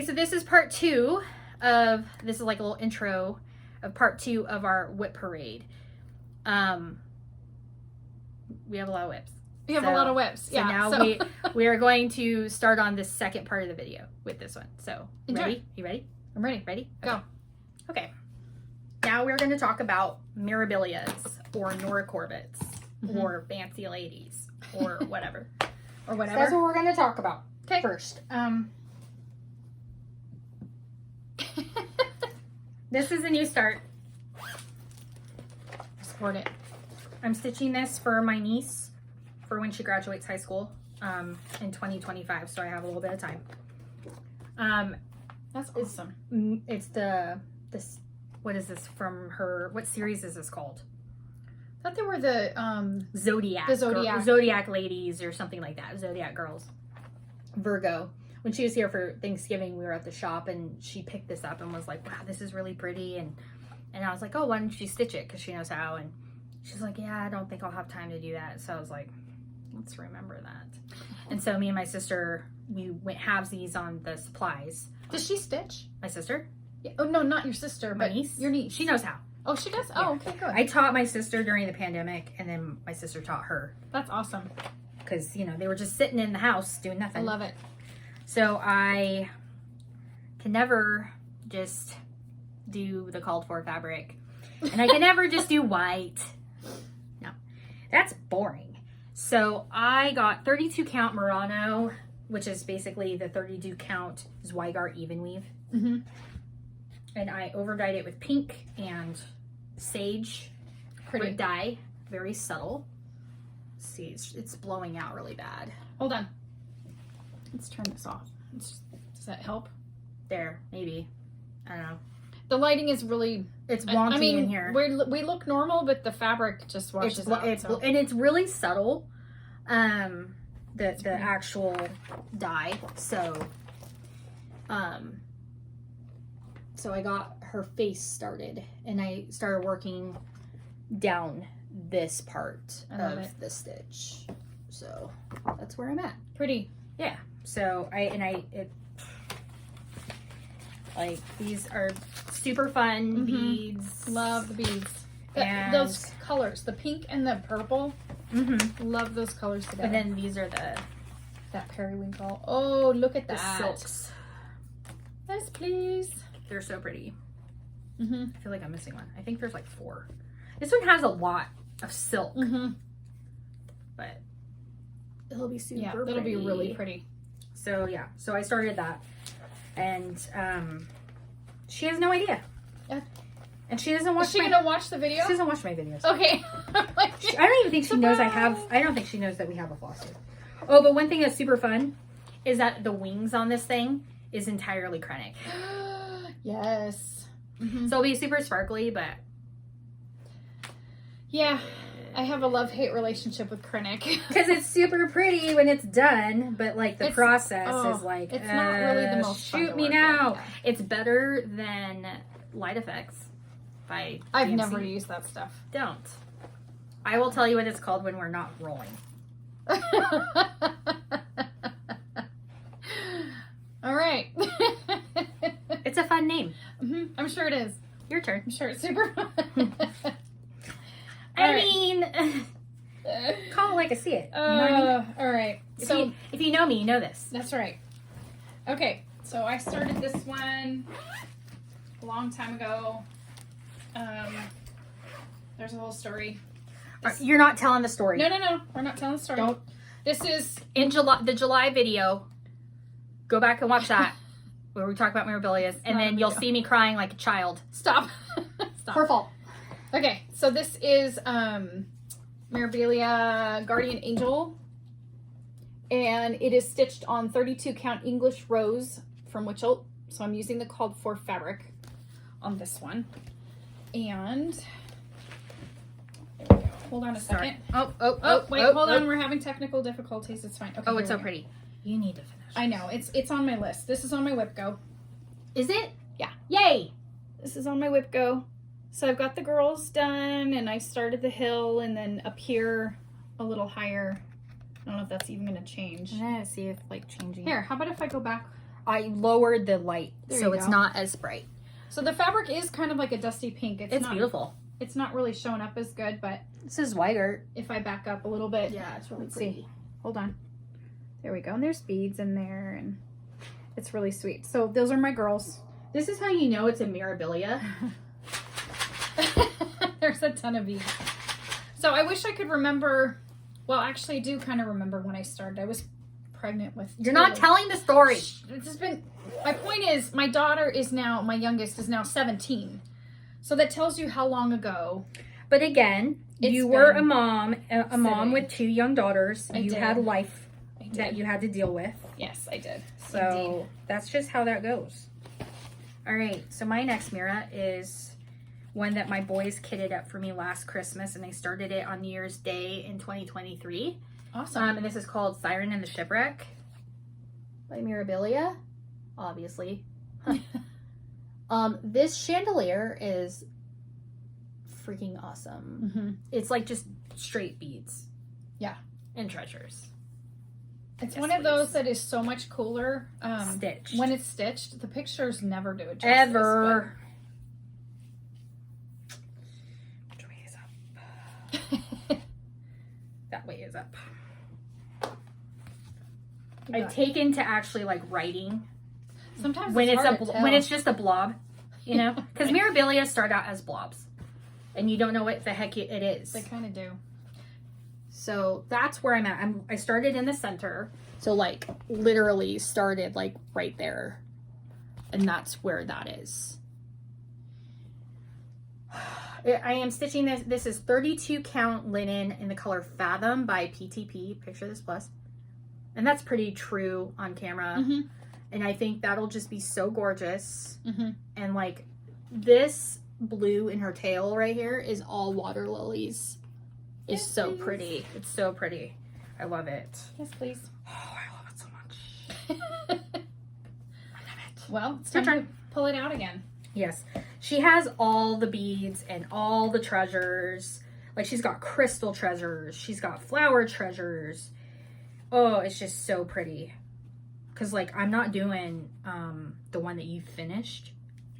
so this is part 2 of, this is like a little intro of part 2 of our WIP parade. We have a lot of WIPs. We have a lot of WIPs. So now we are going to start on this second part of the video with this one. So enjoy. Ready? You ready? I'm ready. Ready? Go. Okay. Okay. Now we're going to talk about mirabilias or Nora Corbetts or fancy ladies or whatever. Or whatever. So that's what we're going to talk about. Okay. First. This is a new start. Support it. I'm stitching this for my niece for when she graduates high school in 2025, so I have a little bit of time. That's awesome. It's this what is this from her, what series is this called? I thought they were the Zodiac. The Zodiac. Zodiac ladies or something like that. Zodiac girls. Virgo. When she was here for Thanksgiving, we were at the shop and she picked this up and was like, wow, this is really pretty. And I was like, oh, why don't you stitch it? Because she knows how. And she's like, yeah, I don't think I'll have time to do that. So I was like, let's remember that. And so me and my sister, we went halvesies on the supplies. Does she stitch? My sister? Yeah. Oh, no, not your sister, My but niece? your niece. She knows how. Oh, she does? Yeah. Oh, okay, good. I taught my sister during the pandemic, and then my sister taught her. That's awesome. Because, you know, they were just sitting in the house doing nothing. I love it. So I can never just do the called for fabric. And I can never just do white. No, that's boring. So I got 32 count Murano, which is basically the 32 count Zweigart even weave. Mm-hmm. And I overdyed it with pink and sage Pretty dye, very subtle. See, it's blowing out really bad. Hold on. Let's turn this off. Does that help? There, maybe. I don't know. The lighting is really... It's wonky I mean, in here. we look normal, but the fabric just washes out. And it's really subtle, the actual dye. So, so I got her face started, and I started working down this part of the stitch. So that's where I'm at. Pretty. Yeah. So like these are super fun beads. Love the beads. And those colors, the pink and the purple. Love those colors together. And then these are that periwinkle. Oh, look at the that. silks. Yes, please. They're so pretty. I feel like I'm missing one. I think there's like 4. This one has a lot of silk. But it'll be super pretty. It'll be really pretty. So yeah, so I started that. And she has no idea. Yeah. And she doesn't watch. Is she gonna watch the video? She doesn't watch my videos. Okay. I don't even think she knows I don't think she knows that we have a flosser. Oh, but one thing that's super fun is that the wings on this thing is entirely Krennic. Yes. So it'll be super sparkly, but yeah, I have a love-hate relationship with Krennic. Because it's super pretty when it's done, but like the process is like, it's not really the most fun shoot to me work now. with, yeah. It's better than Light Effects by I've DMC. never used that stuff. Don't. I will tell you what it's called when we're not rolling. All right. It's a fun name. I'm sure it is. Your turn. I'm sure it's super fun. I mean, call it like I see it. You know what I mean? All right. If you know me, you know this. That's right. Okay, so I started this one a long time ago. There's a whole story. You're not telling the story. No. We're not telling the story. Don't. This is In July, the July video. Go back and watch that where we talk about mirabilias, and then you'll see me crying like a child. Stop. Stop. Her fault. Okay, so this is Mirabilia Guardian Angel, and it is stitched on 32 count English rose from Witchelt. So I'm using the called for fabric on this one. And there we go. Hold on a second. Oh, wait, hold on. We're having technical difficulties. It's fine. Okay, Oh, it's so pretty. You need to finish. I know. It's on my list. This is on my WIPGO. Is it? Yeah. Yay! This is on my WIPGO. So I've got the girls done, and I started the hill, and then up here a little higher. I don't know if that's even going to change. I'm gonna see if like changing. Here, how about if I go back? I lowered the light There so you it's go. not as bright. So the fabric is kind of like a dusty pink. It's not, beautiful. It's not really showing up as good, but This is whiter. if I back up a little bit. Yeah, it's really Let's pretty. see. Hold on. There we go. And there's beads in there, and it's really sweet. So those are my girls. This is how you know it's a Mirabilia. There's a ton of beads. So I wish I could remember. Well, actually, I do kind of remember when I started. I was pregnant with. You're not two. telling the story. It's just been. My point is, my daughter is now, my youngest is now 17. So that tells you how long ago. But again, It's you were been a mom sitting. with 2 young daughters. I You did. had life I did. that you had to deal with. Yes, I did. So Indeed. that's just how that goes. All right, so my next mirror is one that my boys kitted up for me last Christmas, and I started it on New Year's Day in 2023. Awesome. And this is called Siren and the Shipwreck by Mirabilia, obviously. This chandelier is freaking awesome. Mm-hmm. It's like just straight beads. Yeah. And treasures. It's Yes, one of please. those that is so much cooler. Stitched. When it's stitched, the pictures never do it justice. Ever. Which way is up? That way is up. I've taken to actually like writing Sometimes when it's hard to tell. when it's just a blob, you know, because Mirabilia start out as blobs, and you don't know what the heck it is. They kind of do. So that's where I'm at. I started in the center, so like literally started like right there, and that's where that is. I am stitching this. This is 32 count linen in the color Fathom by PTP. Picture this plus. And that's pretty true on camera. Mm-hmm. And I think that'll just be so gorgeous. Mm-hmm. And like this blue in her tail right here is all water lilies. It's Yes, so please. pretty. It's so pretty. I love it. Yes, please. Oh, I love it so much. I love it. Well, it's Your time turn. to pull it out again. Yes. She has all the beads and all the treasures. Like she's got crystal treasures. She's got flower treasures. Oh, it's just so pretty. Cause like I'm not doing the one that you finished.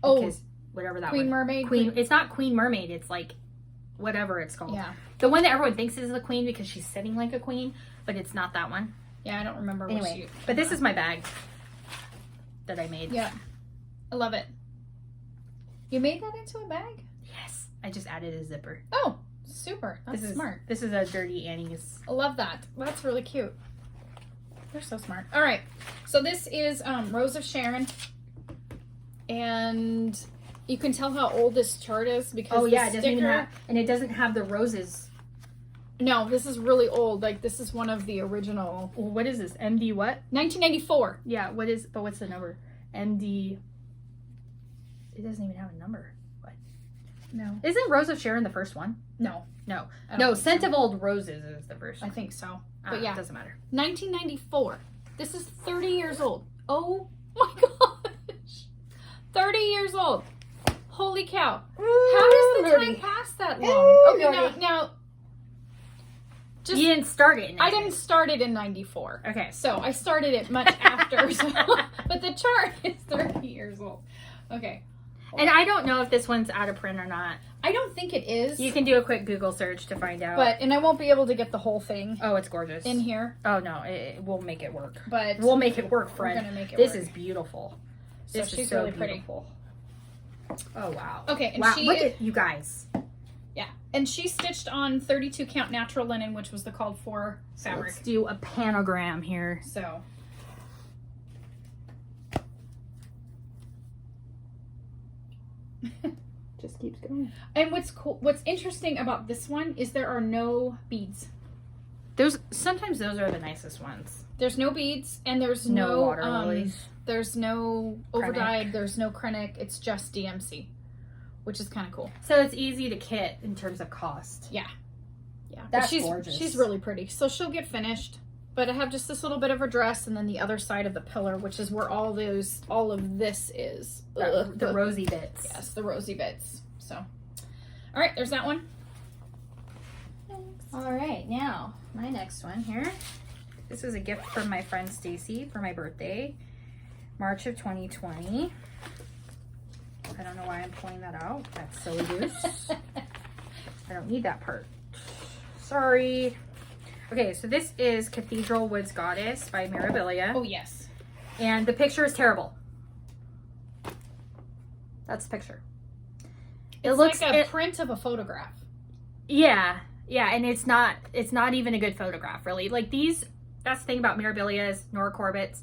Oh, Because whatever that Queen one. Mermaid. Queen. It's not Queen Mermaid. It's like whatever it's called. Yeah. The one that everyone thinks is the queen because she's sitting like a queen, but it's not that one. Yeah, I don't remember what Anyway, you. but this is my bag that I made. Yeah, I love it. You made that into a bag? Yes. I just added a zipper. Oh, super. That's This is smart. This is a Dirty Annie's. I love that. That's really cute. They're so smart. All right, so this is Rose of Sharon, and you can tell how old this chart is because Oh yeah, it the doesn't even sticker. have, and it doesn't have the roses. No, this is really old. Like this is one of the original. Well, what is this? MD what? 1994. Yeah, what is? But what's the number? MD. It doesn't even have a number. What? No, Isn't Rose of Sharon the first one? no, No, I don't no. think Scent so. of Old Roses is the first I one. think so. But It yeah, doesn't matter. 1994. This is 30 years old. Oh my gosh, 30 years old. Holy cow! How does the time pass that long? Ooh, Okay, nerdy. now. Just You didn't start it. In I didn't start it in 94. Okay. So I started it much after. So, but the chart is 30 years old. Okay. And I don't know if this one's out of print or not. I don't think it is. You can do a quick Google search to find out. And I won't be able to get the whole thing oh, it's gorgeous. in here. Oh no, we'll make it work. But We'll make it work, we're friend. gonna make it This work. is beautiful. So This she's is so really pretty. beautiful. Oh wow. Okay, and wow. she Look is, at you guys. yeah, and she stitched on 32 count natural linen, which was the called for So fabric. let's do a panogram here. So Just keeps going. and what's interesting about this one is there are no beads. Sometimes those are the nicest ones. There's no beads and there's No no water lilies. there's no Krennic. overdyed, there's no Krennic, it's just DMC, which is kind of cool. So it's easy to kit in terms of cost. Yeah, That's but she's gorgeous. She's really pretty. So she'll get finished. But I have just this little bit of her dress and then the other side of the pillar, which is where all of this is. The rosy bits. Yes, the rosy bits. So, all right, there's that one. All right, now my next one here. This is a gift from my friend Stacy for my birthday. March of 2020. I don't know why I'm pulling that out. That's silly goose. I don't need that part. Sorry. Okay, so this is Cathedral Woods Goddess by Mirabilia. Oh, yes. And the picture is terrible. That's the picture. It looks like a print of a photograph. Yeah, and it's not even a good photograph, really. Like these, that's the thing about Mirabilias, Nora Corbett's,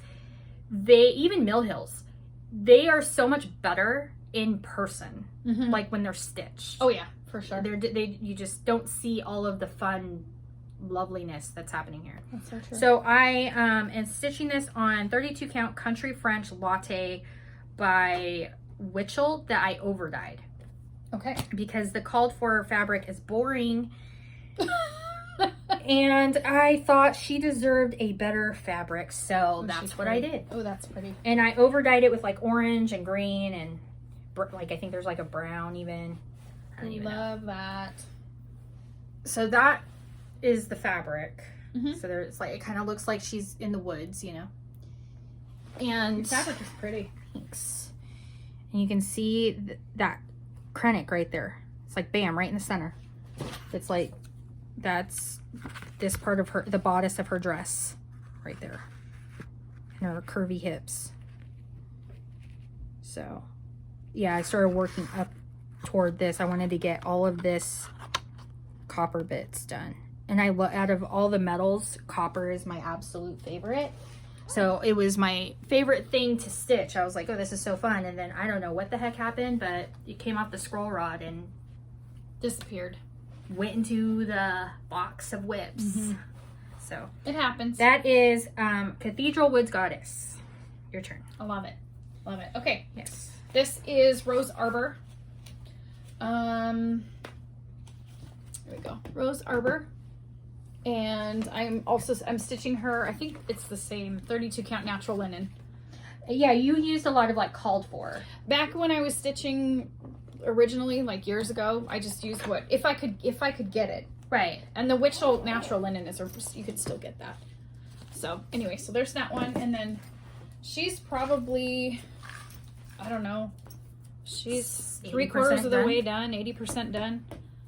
even Mill Hills, they are so much better in person, like when they're stitched. Oh yeah, for sure. You just don't see all of the fun loveliness that's happening here. That's so true. So I am stitching this on 32 count Country French Latte by Witchell that I overdyed. Okay. Because the called for fabric is boring. And I thought she deserved a better fabric, so that's what I did. Oh, that's pretty. And I overdyed it with like orange and green and like I think there's like a brown even. I don't even love that. So that is the fabric. So there's like, it kind of looks like she's in the woods, you know. And the fabric is pretty. Thanks. And you can see that Krennic right there. It's like bam, right in the center. It's like, that's this part of the bodice of her dress right there. And her curvy hips. So yeah, I started working up toward this. I wanted to get all of this copper bits done. And out of all the metals, copper is my absolute favorite. So it was my favorite thing to stitch. I was like, oh, this is so fun. And then I don't know what the heck happened, but it came off the scroll rod and disappeared. Went into the box of WIPs. So it happens. That is Cathedral Woods Goddess. Your turn. I love it. Love it. Okay. Yes. This is Rose Arbor. There we go. Rose Arbor. And I'm stitching her, I think it's the same 32 count natural linen. Yeah, you used a lot of like called for. Back when I was stitching originally, like years ago, I just used if I could get it. Right. And the Witchell natural linen you could still get that. So anyway, so there's that one. And then she's probably, I don't know, she's 3/4 of the way done, 80% done.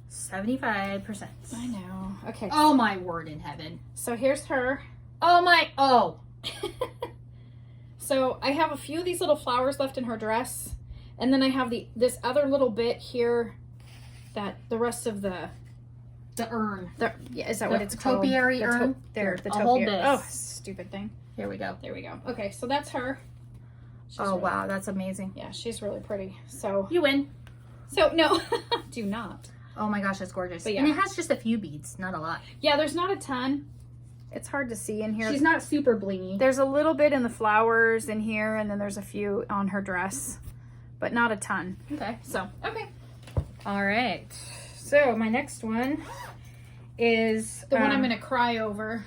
75%. I know. Okay. Oh my word in heaven. So here's her. Oh. So I have a few of these little flowers left in her dress. And then I have this other little bit here that the rest of the urn. Is that what it's called? Topiary urn? The topiary. Hold this. Oh, stupid thing. There we go. There we go. Okay, so that's her. Wow, that's amazing. Yeah, she's really pretty. So you win. So no, do not. Oh my gosh, that's gorgeous. But yeah. And it has just a few beads, not a lot. Yeah, there's not a ton. It's hard to see in here. She's not super blingy. There's a little bit in the flowers in here, and then there's a few on her dress, but not a ton. Okay. So, okay. All right. So my next one is the one I'm going to cry over.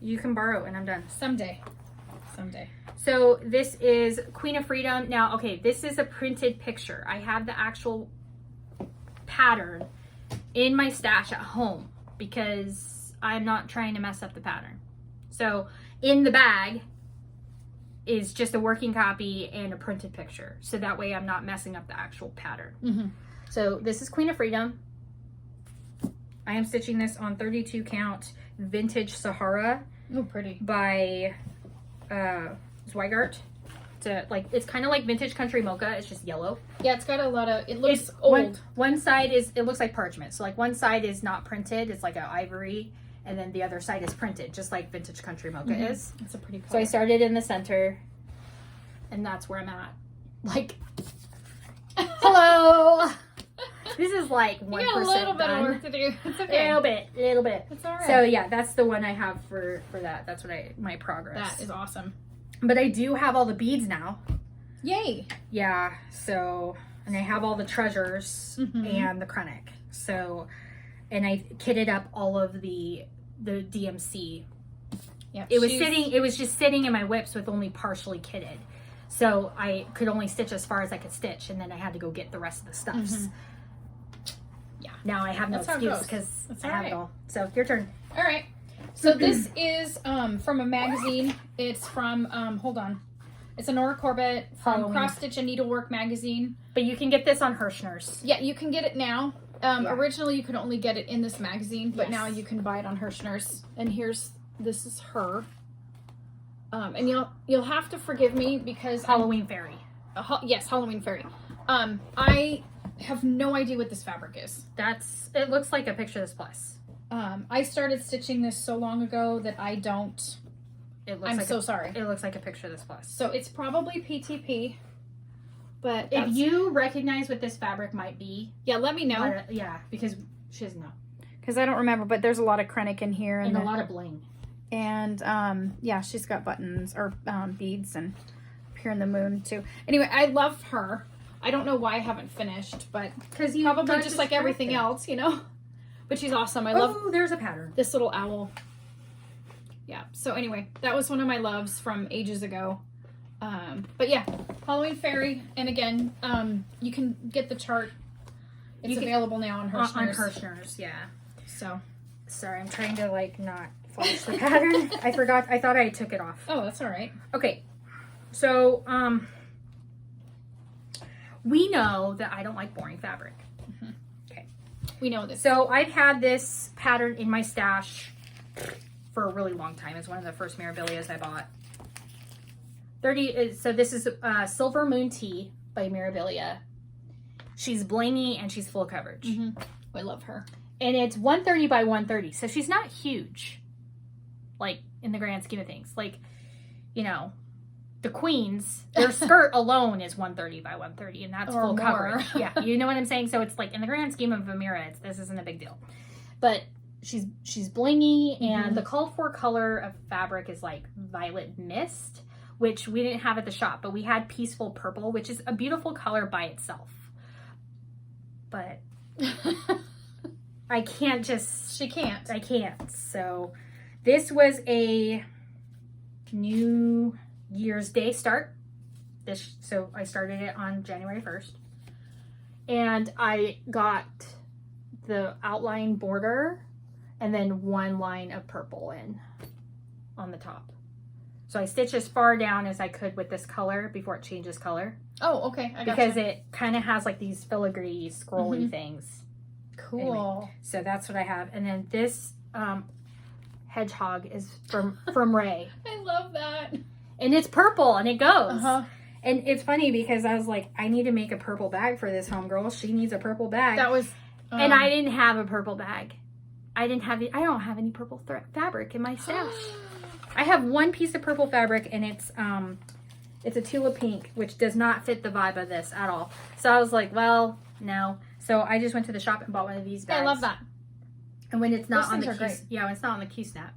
You can borrow and I'm done. Someday. So this is Queen of Freedom. Now, okay, this is a printed picture. I have the actual pattern in my stash at home because I'm not trying to mess up the pattern. So in the bag is just a working copy and a printed picture. So that way I'm not messing up the actual pattern. So this is Queen of Freedom. I am stitching this on 32 count Vintage Sahara. Oh, pretty. By Zweigart. It's kind of like Vintage Country Mocha. It's just yellow. Yeah, it's got a lot of, it looks old. One side it looks like parchment. So like one side is not printed. It's like an ivory. And then the other side is printed, just like Vintage Country Mocha is. It's a pretty color. So I started in the center. And that's where I'm at. Like, hello! This is like 1% You got a little bit done. of work to do. It's okay. Little bit. It's all right. So yeah, that's the one I have for that. That's what my progress. That is awesome. But I do have all the beads now. Yay. Yeah, so, and I have all the treasures and the Krennic. So, and I kitted up all of the DMC. Yeah. It was just sitting in my WIPs with only partially kitted. So I could only stitch as far as I could stitch, and then I had to go get the rest of the stuffs. Yeah. Now I have no excuse because I have it all. So your turn. All right. So this is from a magazine. It's from, hold on. It's a Nora Corbett from Halloween. Cross Stitch and Needlework magazine. But you can get this on Hirschner's. Yeah, you can get it now. Originally, you could only get it in this magazine, but Yes. now you can buy it on Hirschner's. And this is her. And you'll have to forgive me because Halloween Fairy. yes, Halloween Fairy. I have no idea what this fabric is. It looks like a Picture This Plus. I started stitching this so long ago that I don't. I'm so sorry. It looks like a Picture This Plus. So it's probably PTP, but If you recognize what this fabric might be, yeah, let me know. Yeah, because she doesn't know. Because I don't remember, but there's a lot of Krennic in here And a lot of bling. And yeah, she's got buttons or beads and up here in the moon too. Anyway, I love her. I don't know why I haven't finished, but Because probably just like everything else, you know. But she's awesome. I love there's a pattern. this little owl. Yeah. So anyway, that was one of my loves from ages ago. But yeah, Halloween Fairy, and again, you can get the chart. It's available now on Hirschner's. On Hirschner's, yeah. So sorry, I'm trying to like not flash the pattern. I forgot. I thought I took it off. oh, that's all right. Okay, so we know that I don't like boring fabric. Okay, We know this. so I've had this pattern in my stash for a really long time. It's one of the first Mirabilias I bought. So this is Silver Moon Tea by Mirabilia. She's blingy and she's full coverage. I love her. And it's 130 by 130. So she's not huge. Like, in the grand scheme of things. Like, you know, the queens, their skirt alone is 130 by 130. And that's Or full more. coverage. Yeah, you know what I'm saying? So it's like, in the grand scheme of a mirror, this isn't a big deal. But she's blingy. And the called for color of fabric is like violet mist, which we didn't have at the shop. But we had peaceful purple, which is a beautiful color by itself. But I can't just... She can't. I can't. So this was a New Year's Day start. So I started it on January 1st. And I got the outline border and then one line of purple in on the top. So I stitched as far down as I could with this color before it changes color. Oh, okay. I got Because it kind of has like these filigree, scrolly things. Cool. Anyway, so that's what I have. And then this hedgehog is from Ray. I love that. And it's purple and it goes. Uh-huh. And it's funny because I was like, I need to make a purple bag for this homegirl. She needs a purple bag. That was... and I didn't have a purple bag. I don't have any purple fabric in my stash. I have one piece of purple fabric and it's a tulip pink, which does not fit the vibe of this at all. So I was like, well, no. So I just went to the shop and bought one of these bags. I love that. And when it's not Those on the things are Q, great. yeah, when it's not on the Q snap.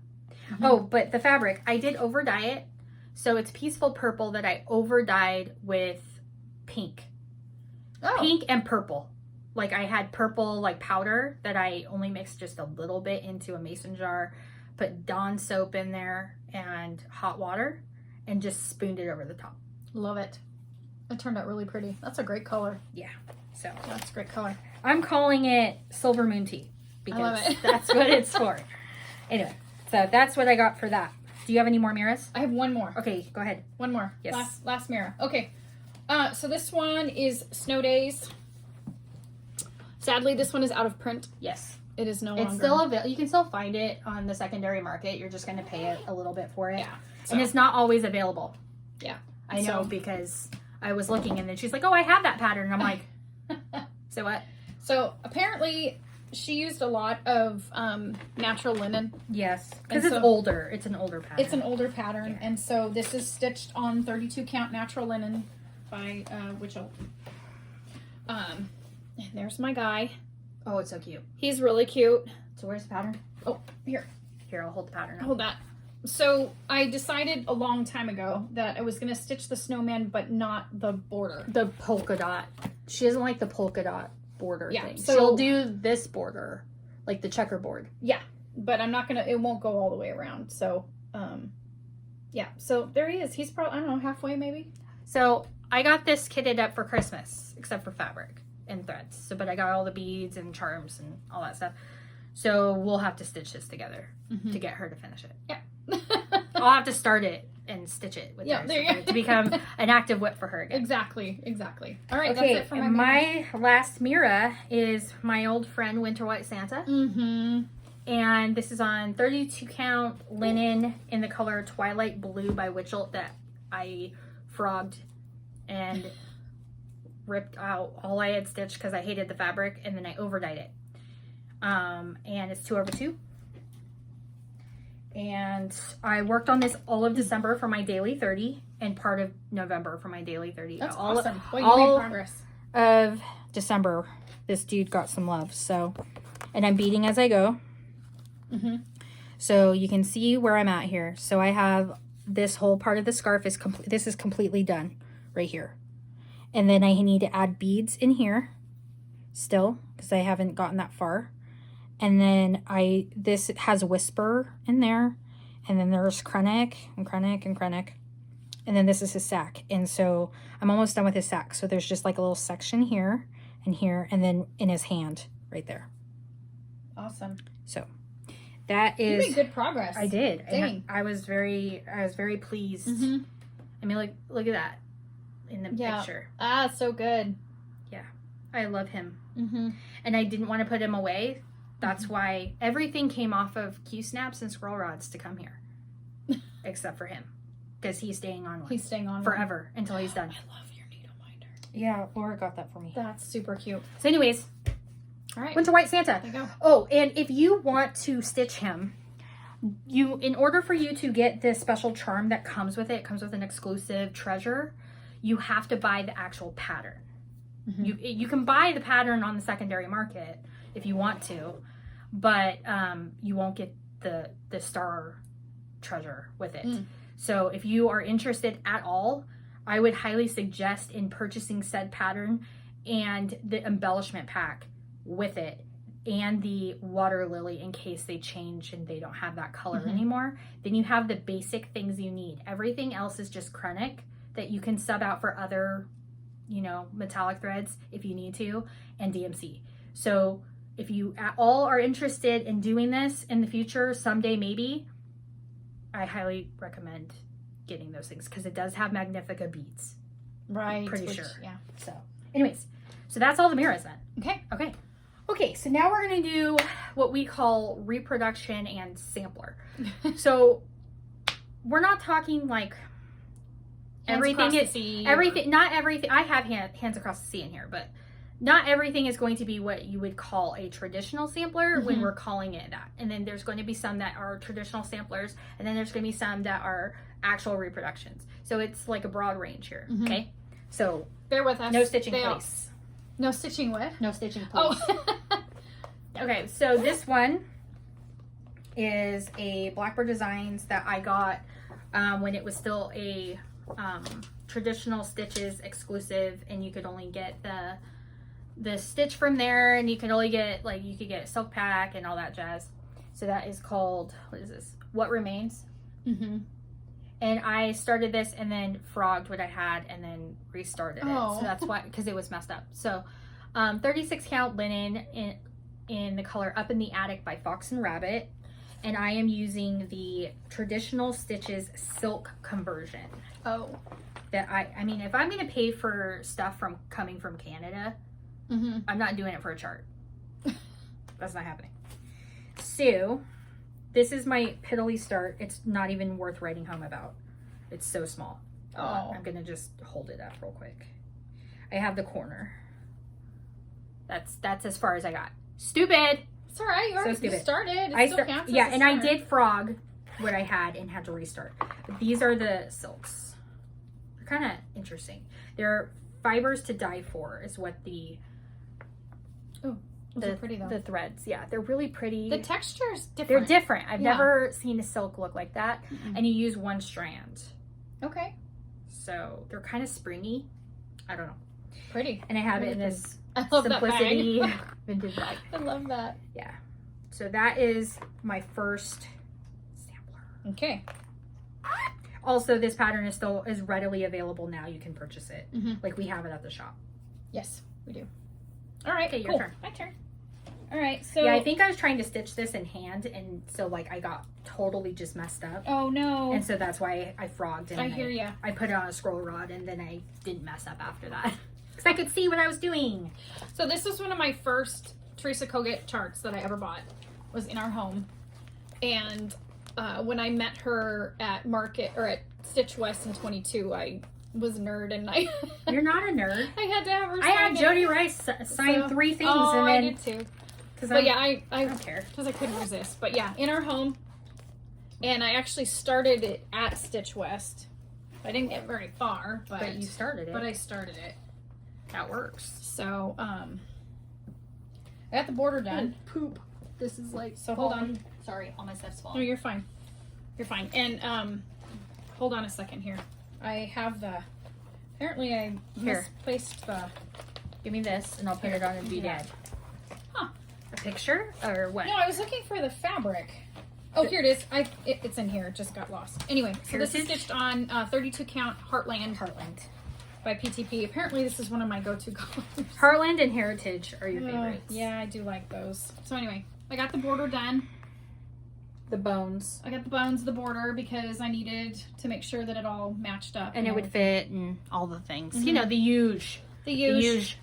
Oh, but the fabric, I did over dye it. So it's peaceful purple that I over dyed with pink. Oh. Pink and purple. Like I had purple like powder that I only mixed just a little bit into a mason jar, put Dawn soap in there and hot water and just spooned it over the top. Love it. It turned out really pretty. That's a great color. Yeah. So That's a great color. I'm calling it Silver Moon Tea because love it. that's what it's for. Anyway, so that's what I got for that. Do you have any more mirrors? I have one more. Okay, go ahead. One more. Yes. Last mirror. Okay. So this one is Snow Days. Sadly, this one is out of print. Yes. It is no longer. It's still available. You can still find it on the secondary market. You're just going to pay a little bit for it. Yeah. And it's not always available. Yeah. I know So- because I was looking and then she's like, oh, I have that pattern. And I'm like, so what? So apparently she used a lot of natural linen. Yes. And Because it's so- older. It's an older pattern. It's an older pattern. Yeah. And so this is stitched on 32 count natural linen by WIPGO. And there's my guy. Oh, it's so cute. He's really cute. So where's the pattern? Oh, here. Here, I'll hold the pattern up. Hold that. So I decided a long time ago that I was going to stitch the snowman, but not the border. The polka dot. She doesn't like the polka dot border Yeah, thing. so- She'll do this border, like the checkerboard. Yeah, but I'm not going to, it won't go all the way around. So, yeah. So there he is. He's probably, I don't know, halfway maybe. So I got this kitted up for Christmas, except for fabric and threads. So, but I got all the beads and charms and all that stuff. So we'll have to stitch this together Mm-hmm. to get her to finish it. Yeah. I'll have to start it and stitch it with her, there you go. to become an active WIP for her again. Exactly. All right, Okay, that's it for my last Mira is my old friend Winter White Santa. Mm-hmm. And this is on 32 count linen in the color Twilight Blue by Witchelt that I frogged and ripped out all I had stitched because I hated the fabric, and then I overdyed it. And it's 2/2. And I worked on this all of December for my daily 30 and part of November for my daily 30. That's all, awesome. Well, you all made progress. of December, this dude got some love. So, and I'm beading as I go. Mm-hmm. So you can see where I'm at here. So I have this whole part of the scarf is complete. This is completely done right here. And then I need to add beads in here still because I haven't gotten that far. And then this has Whisper in there. And then there's Krennic and Krennic and Krennic. And then this is his sack. And so I'm almost done with his sack. So there's just like a little section here and then in his hand right there. Awesome. So that is... You made good progress. I did. Dang. I was very pleased. Mm-hmm. I mean, look at that in the picture. Ah, so good. Yeah. I love him. Mm-hmm. And I didn't want to put him away. That's why everything came off of Q-snaps and scroll rods to come here. Except for him. Because he's staying on one. He's staying on forever until he's done. I love your needle minder. Yeah, Laura got that for me. That's super cute. So anyways, All right. Winter White Santa. There you go. Oh, and if you want to stitch him, in order for you to get this special charm that comes with an exclusive treasure, you have to buy the actual pattern. Mm-hmm. You can buy the pattern on the secondary market if you want to, but you won't get the star treasure with it. So if you are interested at all, I would highly suggest in purchasing said pattern and the embellishment pack with it and the water lily in case they change and they don't have that color anymore. Then you have the basic things you need. Everything else is just Krennic that you can sub out for other, metallic threads if you need to, and DMC. So if you at all are interested in doing this in the future, someday maybe, I highly recommend getting those things because it does have Magnifica beads. Right. I'm pretty sure. Yeah. So anyways, so that's all the mirrors then. Okay. Okay, so now we're going to do what we call reproduction and sampler. So we're not talking like everything not everything. I have hands across the sea in here, but not everything is going to be what you would call a traditional sampler when we're calling it that. And then there's going to be some that are traditional samplers, and then there's going to be some that are actual reproductions. So it's like a broad range here, okay? So bear with us. no stitching, please. No stitching what? No stitching, please. Oh. Okay, so this one is a Blackbird Designs that I got when it was still a traditional stitches exclusive, and you could only get the stitch from there, and you could only get you could get silk pack and all that jazz. So that is called, what is this? What Remains. And I started this and then frogged what I had and then restarted it. So that's why, because it was messed up. So 36 count linen in the color Up in the Attic by Fox and Rabbit. And I am using the Traditional Stitches silk conversion. That I mean, if I'm going to pay for stuff coming from Canada, I'm not doing it for a chart. That's not happening. So this is my piddly start. It's not even worth writing home about. It's so small. I'm going to just hold it up real quick. I have the corner. That's as far as I got. Stupid! It's all right. You already started. It still counts as a and I start. did frog what I had and had to restart. But these are the silks. They're kind of interesting. They're fibers to die for is what the... Those are pretty though. The threads, yeah, they're really pretty. The texture is different. They're different. I've never seen a silk look like that. And you use one strand. Okay. So they're kind of springy. I don't know. Pretty. And I have it in this I love Simplicity that bag. vintage bag. I love that. Yeah. So that is my first sampler. Okay. Also, this pattern is readily available now. You can purchase it. Like we have it at the shop. Yes, we do. All right. Okay, your cool. turn. My turn. All right, so yeah, I think I was trying to stitch this in hand, and so like I got totally just messed up. Oh no! And so that's why I frogged. And I hear ya. I put it on a scroll rod, and then I didn't mess up after that because I could see what I was doing. So this is one of my first Teresa Kat charts that I ever bought. Was in our home, and when I met her at Market or at Stitch West in 22, I was a nerd, and You're not a nerd. I had to have her. I had Jody Rice sign 3 things, oh, and then I did too. because But yeah, I don't care because I couldn't resist. But yeah, in our home, and I actually started it at Stitch West. I didn't get very far, but you started it. But I started it. That works. So I got the border done. Poop. This is like So hold on. Sorry, all my stuff's No, falling. you're fine. You're fine. And hold on a second here. I have the. Apparently, I Here. misplaced the. Give me this, and I'll put it on a doodad. Huh. A picture or what? No, I was looking for the fabric. Oh, here it is. It's in here. It just got lost. Anyway, so this is stitched on 32 count Heartland by PTP. Apparently, this is one of my go-to colors. Heartland and Heritage are your favorites. Yeah, I do like those. So anyway, I got the border done. The bones. I got the bones of the border because I needed to make sure that it all matched up. And it would fit and all the things. Mhm. You know, the huge. The huge.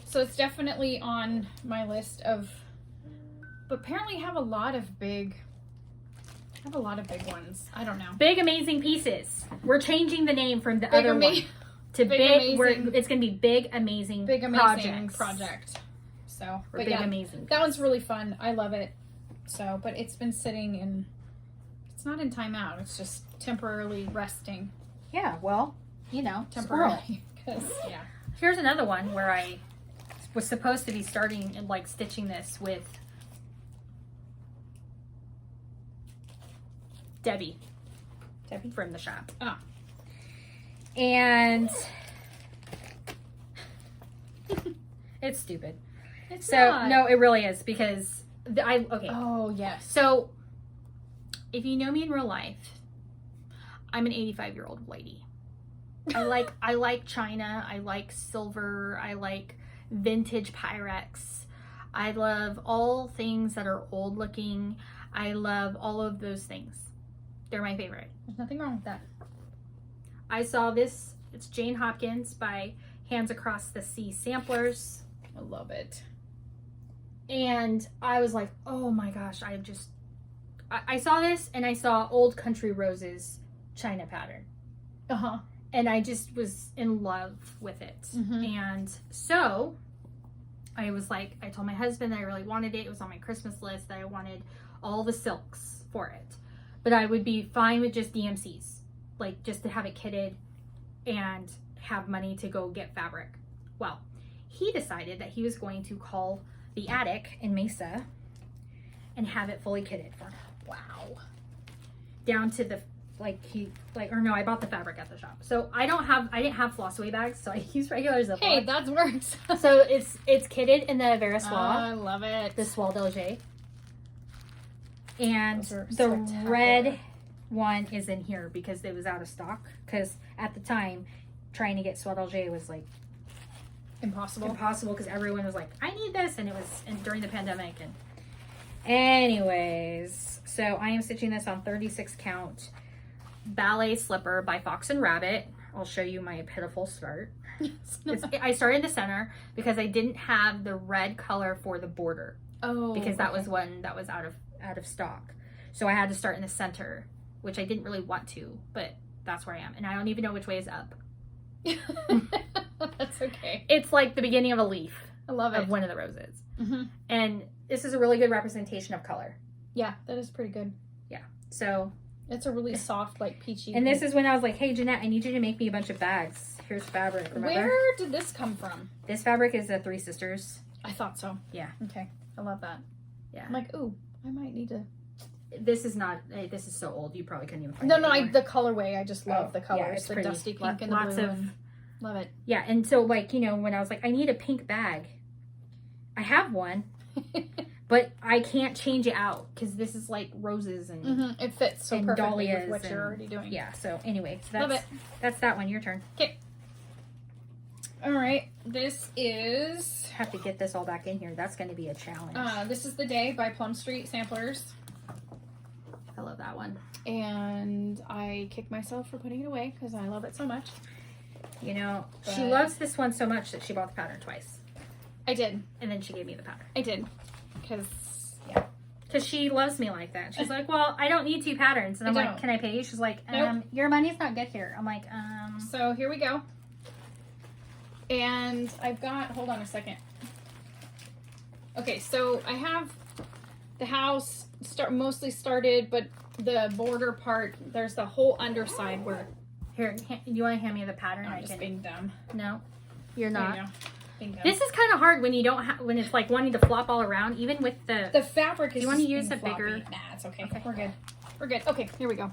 So it's definitely on my list of. But apparently, I have a lot of big. Ones. I don't know. Big Amazing Pieces. We're changing the name from the Big other ama- one to Big Big. Amazing- It's going to be Big Amazing Big amazing Projects. project. So, Or but Big yeah, Amazing. that one's really fun. I love it. So, but it's been sitting in. It's not in timeout. It's just temporarily resting. Yeah, well, you know, Temporarily, because yeah. Here's another one where I was supposed to be starting and like stitching this with Debbie from the shop. Oh. And it's stupid. It's So not. no, it really is because okay. Oh yes. So if you know me in real life, I'm an 85-year-old lady. I like china, I like silver, I like vintage Pyrex. I love all things that are old looking. I love all of those things. They're my favorite. There's nothing wrong with that. I saw this. It's Jane Hopkins by Hands Across the Sea Samplers. I love it. And I was like, oh my gosh, I saw this and I saw Old Country Roses China pattern. Uh-huh. And I just was in love with it. Mhm. And so I was like, I told my husband that I really wanted it. It was on my Christmas list that I wanted all the silks for it. But I would be fine with just DMCs, like just to have it kitted and have money to go get fabric. Well, he decided that he was going to call the attic in Mesa and have it fully kitted for me. Wow. Down to the, I bought the fabric at the shop. So I didn't have floss away bags, so I use regular Ziploc. Hey, that works. So it's kitted in the Vera Soie, I love it. the Soie d'Alger. And Those are the spectacular. red one is in here because it was out of stock. Because at the time, trying to get Soie d'Alger was like Impossible. because everyone was like, I need this. And it was during the pandemic. And anyways, so I am stitching this on 36 count ballet slipper by Fox and Rabbit. I'll show you my pitiful start. I started in the center because I didn't have the red color for the border. Oh, Because that was one that was out of stock. So I had to start in the center, which I didn't really want to, but that's where I am. And I don't even know which way is up. That's okay. It's like the beginning of a leaf I love it. of one of the roses. Mm-hmm. And this is a really good representation of color. Yeah, that is pretty good. So, It's a really soft, like peachy. and this is when I was like, hey, Jeanette, I need you to make me a bunch of bags. Here's fabric, remember? Where did this come from? This fabric is the Three Sisters. I thought so. Yeah. Okay. I love that. Yeah. I'm like, ooh, I might need to. This is not, this is so old, you probably couldn't even find No, it no, anymore. the colorway. I just love Oh, the yeah, colors. it's The pretty. dusty pink and the Lots blue. of, and love it. yeah, and so like, you know, when I was like, I need a pink bag. I have one, but I can't change it out because this is like roses and Mm-hmm. It fits so and perfectly with dahlias what you're and- already doing. yeah. So anyway, so Love that's it. that's that one. Your turn. Okay. All right, this is... Have to get this all back in here. That's going to be a challenge. This is The Day by Plum Street Samplers. I love that one. And I kick myself for putting it away because I love it so much. You know, she loves this one so much that she bought the pattern twice. I did. And then she gave me the pattern. I did. Because, yeah. Because she loves me like that. She's like, well, I don't need 2 patterns. And I'm like, can I pay you? She's like, Nope. Your money's not good here. I'm like, So here we go. And I've got, hold on a second. Okay, so I have the house mostly started, but the border part, there's the whole underside where... Here, you want to hand me the pattern? I'm just being dumb. No, you're not. There you go. Being dumb. This is kind of hard when you don't when it's like wanting to flop all around, even with the fabric is. You want to use a bigger? Nah, it's okay. We're good. We're good. Okay, here we go.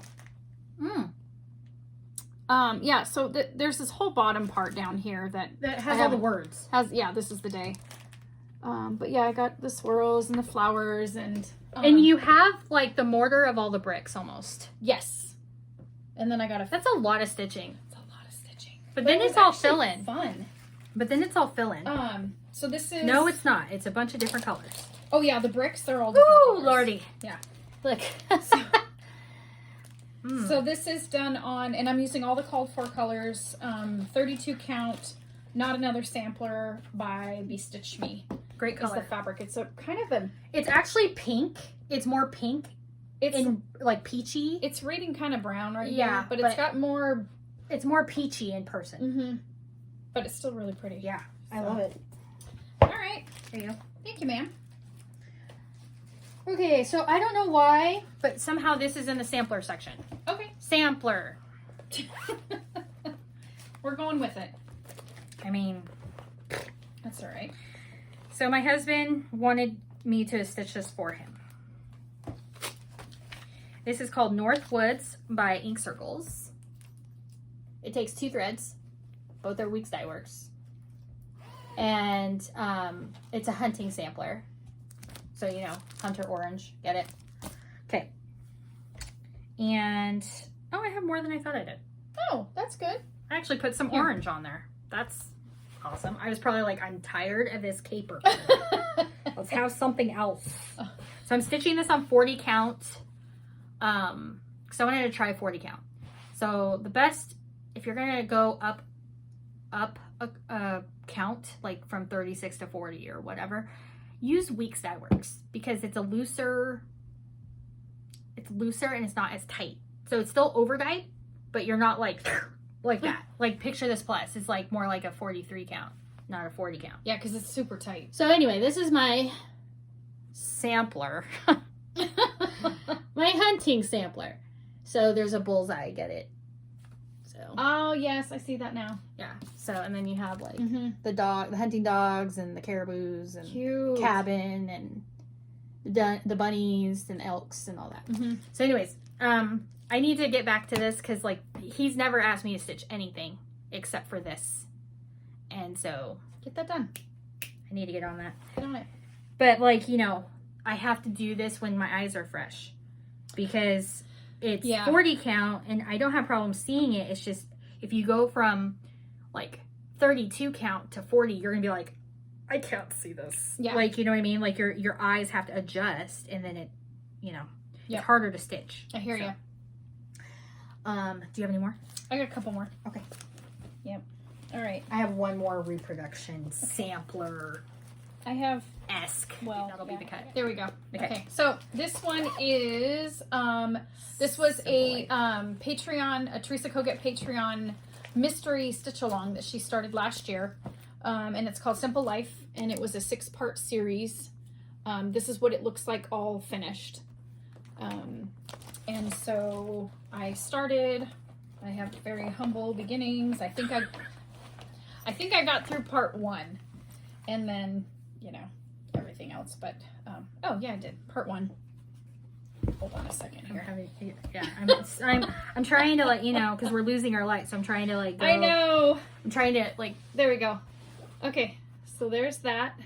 Yeah. So there's this whole bottom part down here that has all the words. Yeah, this is The Day. But yeah, I got the swirls and the flowers and you have like the mortar of all the bricks almost. Yes. And then I got That's a lot of stitching. It's a lot of stitching. But then it's all fill-in. Fun. But then it's all fill-in. So this is... No, it's not. It's a bunch of different colors. Oh yeah, the bricks, they're all different Ooh, colors. lordy. Yeah. Look. So this is done on, and I'm using all the called for colors, 32 count, Not Another Sampler by Be Stitch Me. Great color. It's the fabric. It's a kind of a... It's actually pink. It's more pink. It's in like peachy. It's reading kind of brown right here, now, but it's got more... It's more peachy in person. Mm-hmm. But it's still really pretty. Yeah, I love it. All right. There you go. Thank you, ma'am. Okay, so I don't know why, but somehow this is in the sampler section. Okay. Sampler. We're going with it. I mean... That's all right. So my husband wanted me to stitch this for him. This is called Northwoods by Ink Circles. It takes 2 threads. Both are Weeks Dye Works. And it's a hunting sampler. So, you know, hunter orange. Get it? Okay. And, oh, I have more than I thought I did. Oh, that's good. I actually put some orange on there. That's awesome. I was probably like, I'm tired of this caper. Let's have something else. So I'm stitching this on 40 count. Because I wanted to try 40 count. So the best, if you're going to go up a count, like from 36 to 40 or whatever, use Weeks Dye Works because it's looser and it's not as tight. So it's still over dyed, but you're not like that. Like Picture This Plus is like more like a 43 count, not a 40 count. Yeah, because it's super tight. So anyway, this is my sampler. My hunting sampler. So there's a bullseye, get it? So. Oh yes, I see that now. Yeah. So and then you have like the hunting dogs and the caribous and Cute. cabin and the bunnies and elks and all that. So anyways, I need to get back to this because like he's never asked me to stitch anything except for this, and so Get that done. I need to get on that. Get on it. But like, you know, I have to do this when my eyes are fresh because it's 40 count and I don't have problems seeing it. It's just if you go from like 32 count to 40, you're gonna be like, I can't see this. Yeah. Like, you know what I mean? Like your eyes have to adjust and then it, you know, it's harder to stitch. I hear you. Do you have any more? I got a couple more. Okay. Yep. All right. I have one more reproduction sampler. I have Well, that'll be the cut. There we go. Okay. Okay. So this one is this was a Patreon, a Teresa Kat Patreon mystery stitch along that she started last year. And it's called Simple Life, and it was a 6-part series. This is what it looks like all finished. And so I started. I have very humble beginnings. I think I got through part 1, and then you know everything else. But oh yeah, I did part 1. Hold on a second here. I'm trying to like, you know, because we're losing our light, so I'm trying to like. I know. I'm trying to like. There we go. Okay, so there's that.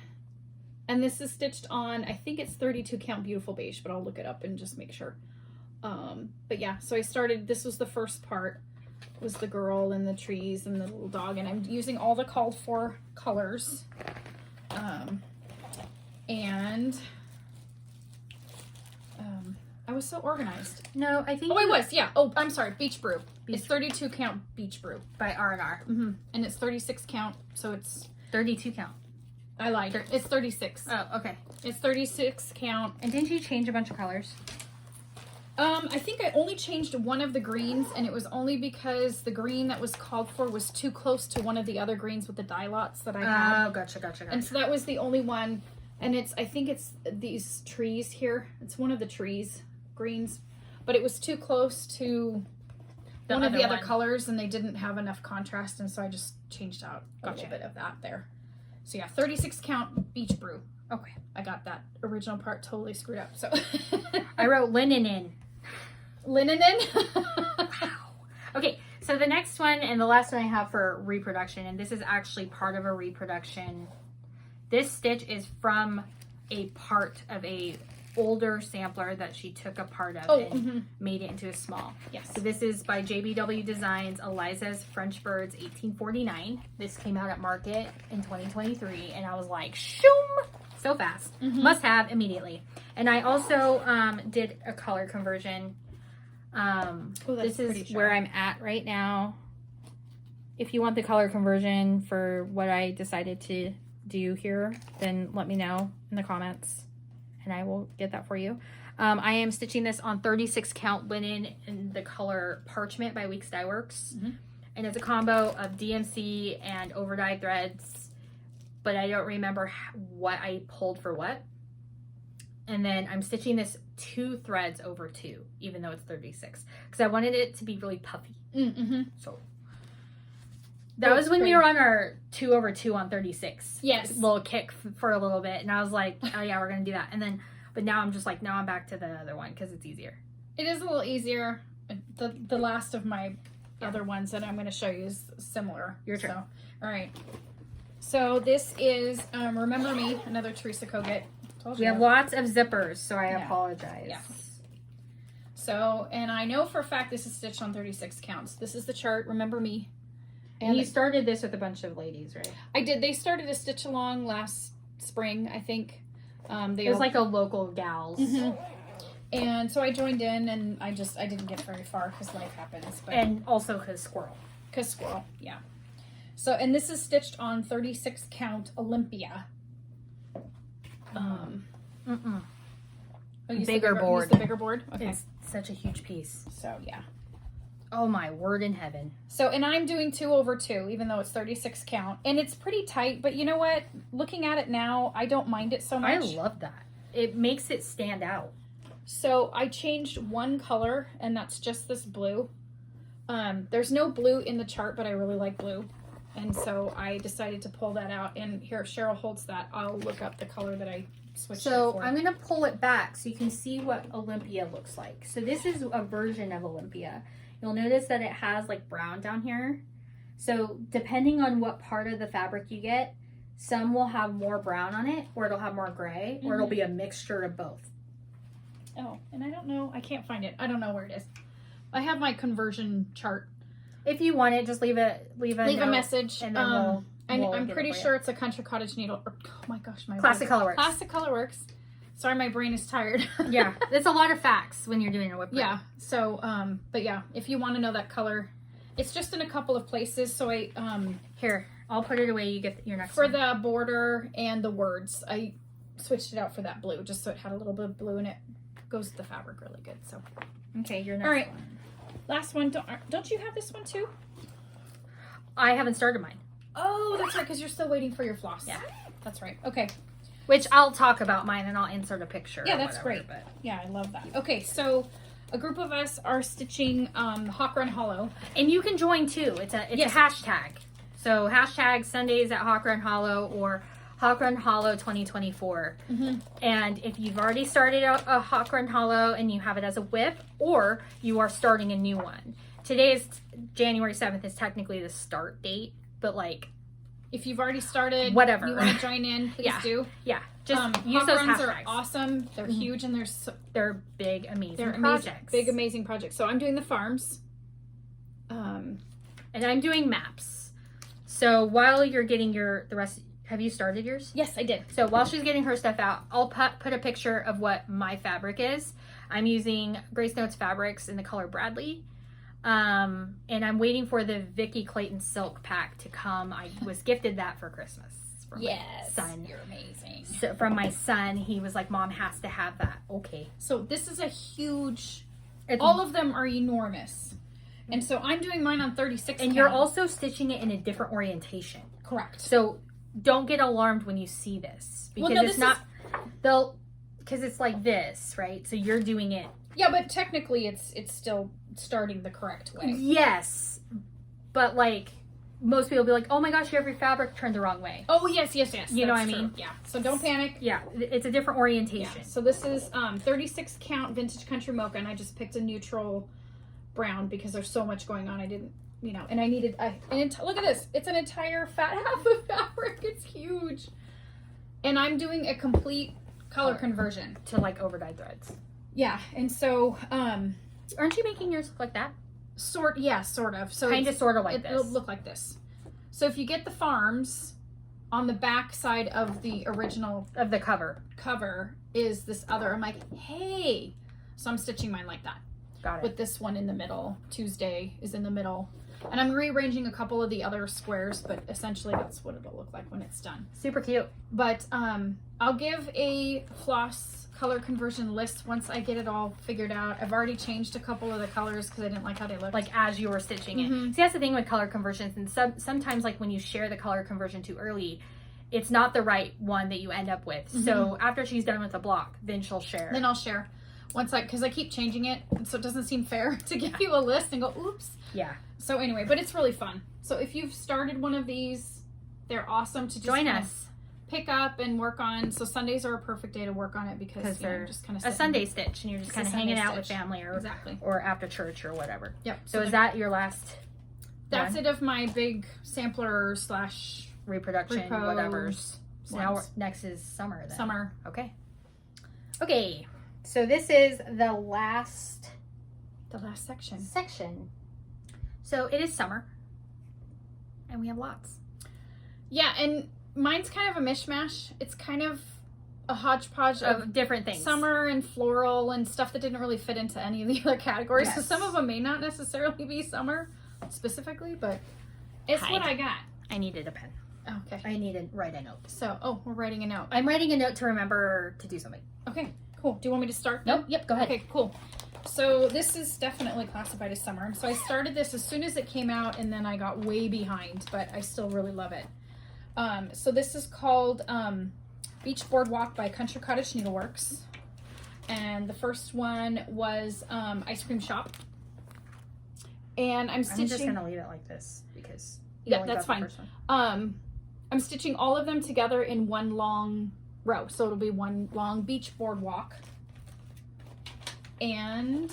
And this is stitched on, I think it's 32 count beautiful beige, but I'll look it up and just make sure. But yeah, so I started, this was the first part. was the girl and the trees and the little dog, and I'm using all the called for colors. I was so organized. No, I think. Oh, I was. Yeah. Oh, I'm sorry. Beach Brew. It's 32 count Beach Brew by R&R. Mm-hmm. And it's 36 count, so it's 32 count. I lied. It's 36. Oh, okay. It's 36 count. And didn't you change a bunch of colors? I think I only changed one of the greens, and it was only because the green that was called for was too close to one of the other greens with the dye lots that I had. Oh, gotcha. And so that was the only one. And I think it's these trees here. It's one of the trees, greens, but it was too close to one of the other colors, and they didn't have enough contrast, and so I just changed out a little bit of that there. So yeah, 36 count Beach Brew. Okay, I got that original part totally screwed up. So I wrote linen in. Linen in? Wow. Okay, so the next one and the last one I have for reproduction, and this is actually part of a reproduction. This stitch is from a part of a older sampler that she took a part of and made it into a small. Yes. So this is by JBW Designs, Eliza's French Birds 1849. This came out at Market in 2023, and I was like, shoom! So fast. Must have immediately. And I also did a color conversion. This is where I'm at right now. If you want the color conversion for what I decided to do here, then let me know in the comments and I will get that for you. I am stitching this on 36 count linen in the color Parchment by Weeks Dye Works. And it's a combo of DMC and overdyed threads, but I don't remember what I pulled for what. And then I'm stitching this 2 threads over 2, even though it's 36, because I wanted it to be really puffy. So that was when we were on our 2 over 2 on 36. Yes. Little kick for a little bit. And I was like, oh yeah, we're going to do that. And then, but now I'm just like, now I'm back to the other one because it's easier. It is a little easier. The last of my other ones that I'm going to show you is similar. Your turn. So, all right. So this is Remember Me, another Teresa Kat. We have lots of zippers, so I apologize. Yeah. So, and I know for a fact this is stitched on 36 counts. This is the chart, Remember Me. And you started this with a bunch of ladies, right? I did. They started a stitch along last spring, I think. It was like a local gals. And so I joined in, and I didn't get very far because life happens. But and also because squirrel. Because squirrel, yeah. So, and this is stitched on 36 count Olympia. Bigger board. The bigger board? Okay. It's such a huge piece. So, yeah. Oh my word in heaven. So, and I'm doing 2 over 2, even though it's 36 count. And it's pretty tight, but you know what? Looking at it now, I don't mind it so much. I love that. It makes it stand out. So I changed one color, and that's just this blue. There's no blue in the chart, but I really like blue. And so I decided to pull that out. And here, if Cheryl holds that, I'll look up the color that I switched it for. I'm going to pull it back so you can see what Olympia looks like. So this is a version of Olympia. You'll notice that it has like brown down here. So depending on what part of the fabric you get, some will have more brown on it, or it'll have more gray, or it'll be a mixture of both. Oh, and I don't know. I can't find it. I don't know where it is. I have my conversion chart. If you want it, just leave a message, and then I'm pretty sure it's a Country Cottage needle. Oh my gosh, my Classic Colorworks. Classic Colorworks. Sorry, my brain is tired. Yeah, it's a lot of facts when you're doing a WIP. Yeah. So, but yeah, if you want to know that color, it's just in a couple of places. So I here, I'll put it away. You get your next for one. the border and the words. I switched it out for that blue, just so it had a little bit of blue in it. Goes with the fabric really good. So, okay, your next all right. one. Last one. Don't you have this one too? I haven't started mine. Oh, that's right, because you're still waiting for your floss. Yeah, that's right. Okay. Which I'll talk about mine and I'll insert a picture. Yeah, that's great. But yeah, I love that. Okay, so a group of us are stitching Hawk Run Hollow, and you can join too. It's a hashtag. So hashtag Sundays at Hawk Run Hollow or Hawk Run Hollow 2024. And if you've already started a Hawk Run Hollow and you have it as a WIP, or you are starting a new one. Today is January 7th is technically the start date, but like if you've already started, whatever, you want to join in, please do. Yeah, just use Hawk those runs hashtags. are awesome. They're huge and they're big, amazing projects. projects. Big, amazing projects. So I'm doing the farms. And I'm doing maps. So while you're getting the rest, have you started yours? Yes, I did. So while she's getting her stuff out, I'll put a picture of what my fabric is. I'm using Grace Notes Fabrics in the color Bradley. And I'm waiting for the Vicki Clayton Silk Pack to come. I was gifted that for Christmas from my son. You're amazing. So from my son, he was like, Mom has to have that. Okay. So this is a huge, all of them are enormous. And so I'm doing mine on 36 And count. you're also stitching it in a different orientation. Correct. So don't get alarmed when you see this. Because Well, no, it's not, because it's like this, right? So you're doing it. Yeah, but technically it's still starting the correct way. Yes. But like, most people will be like, oh my gosh, you have your fabric turned the wrong way. Oh, yes. You know what I mean? Yeah. So don't panic. Yeah, it's a different orientation. Yeah. So this is 36 count Vintage Country Mocha, and I just picked a neutral brown because there's so much going on. I didn't, and I needed, look at this. It's an entire fat half of fabric. It's huge. And I'm doing a complete color conversion. To like overdyed threads. Yeah. And so, aren't you making yours look like that? sort of. So Kind of, sort of like this. It'll look like this. So if you get the farms, on the back side of the original Of the cover. cover is this other. I'm like, hey. So I'm stitching mine like that. Got it. With this one in the middle. Tuesday is in the middle. And I'm rearranging a couple of the other squares, but essentially that's what it'll look like when it's done. Super cute. But I'll give a floss color conversion list once I get it all figured out. I've already changed a couple of the colors because I didn't like how they looked. Like as you were stitching it. Mhm. See, that's the thing with color conversions. And sometimes like when you share the color conversion too early, it's not the right one that you end up with. So after she's done with the block, then she'll share. Then I'll share. Because I keep changing it, and so it doesn't seem fair to give you a list and go, oops. Yeah. So anyway, but it's really fun. So if you've started one of these, they're awesome to just Join kind of us. pick up and work on. So Sundays are a perfect day to work on it because they're just kind of a Sunday stitch and you're just It's kind a of hanging Sunday out with stitch. family Exactly. or after church or whatever. Yep. So is that your last That's one? it of my big sampler / reproduction, repro whatever's. So now ones. next is summer then. summer. Okay. Okay. So this is the last The last section. section. So it is summer. And we have lots. Yeah, and mine's kind of a mishmash. It's kind of a hodgepodge of Of different things. summer and floral and stuff that didn't really fit into any of the other categories. So Yes. some of them may not necessarily be summer specifically, but it's what I got. I needed a pen. Okay. I need to write a note. So, we're writing a note. I'm writing a note to remember to do something. Okay, cool. Do you want me to start? Nope. Yep, go ahead. Okay, cool. So this is definitely classified as summer. So I started this as soon as it came out, and then I got way behind, but I still really love it. So this is called Beach Boardwalk by Country Cottage Needleworks. And the first one was Ice Cream Shop. And I'm stitching... I'm just going to leave it like this because you Yeah, only that's got the fine. first one. I'm stitching all of them together in one long row. So it'll be one long beach boardwalk. And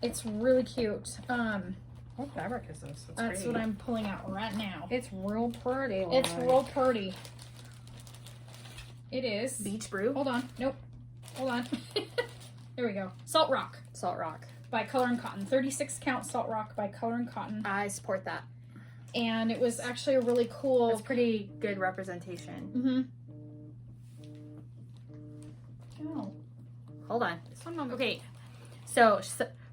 it's really cute. What fabric is this? That's what I'm pulling out right now. It's real pretty. It's real pretty. It is. Beach Brew. Hold on. Nope. Hold on. There we go. Salt Rock Salt Rock. by Color and Cotton. 36 count Salt Rock by Color and Cotton. I support that. And it was actually a really cool... It's pretty good representation. Oh. Hold on. Someone... Okay. So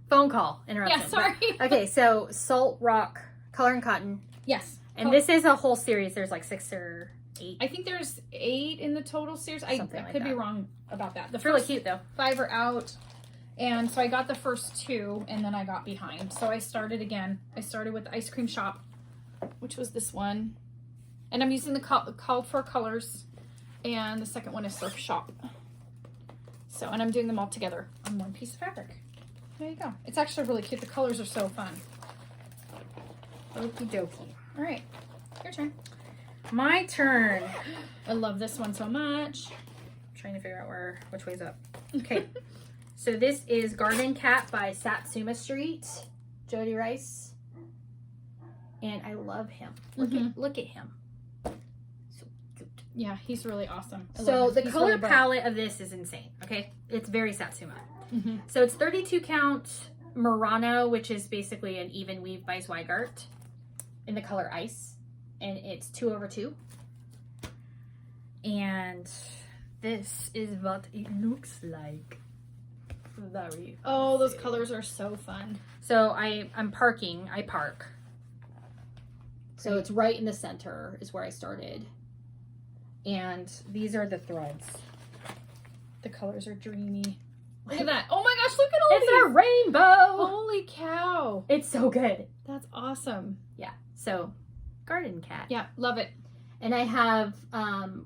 phone call interruption. Yeah, sorry. Okay, so Salt Rock, Color and Cotton. Yes. And this is a whole series. There's like 6 or 8. I think there's 8 in the total series. I Something like could be that. wrong about that. The It's really first cute though. 5 are out. And so I got the first 2 and then I got behind. So I started again. I started with the Ice Cream Shop, which was this one. And I'm using the called for colors. And the second one is Surf Shop. So, and I'm doing them all together on one piece of fabric. There you go. It's actually really cute. The colors are so fun. Okie dokie. All right, your turn. My turn. I love this one so much. Trying to figure out which way's up. Okay. So this is Garden Cat by Satsuma Street, Jody Rice. And I love him. Look at him. So cute. Yeah, he's really awesome. I So love him. the He's color really bright. palette of this is insane. Okay. It's very Satsuma. So it's 32 count Murano, which is basically an even weave by Zweigart in the color Ice. And it's 2/2. And this is what it looks like. Very Oh, those colors are so fun. So I'm parking. I park. So it's right in the center is where I started. And these are the threads. The colors are dreamy. Look at that. Oh my gosh, look at all It's these. a rainbow. Holy cow. It's so good. That's awesome. Yeah. So garden cat. Yeah, love it. And I have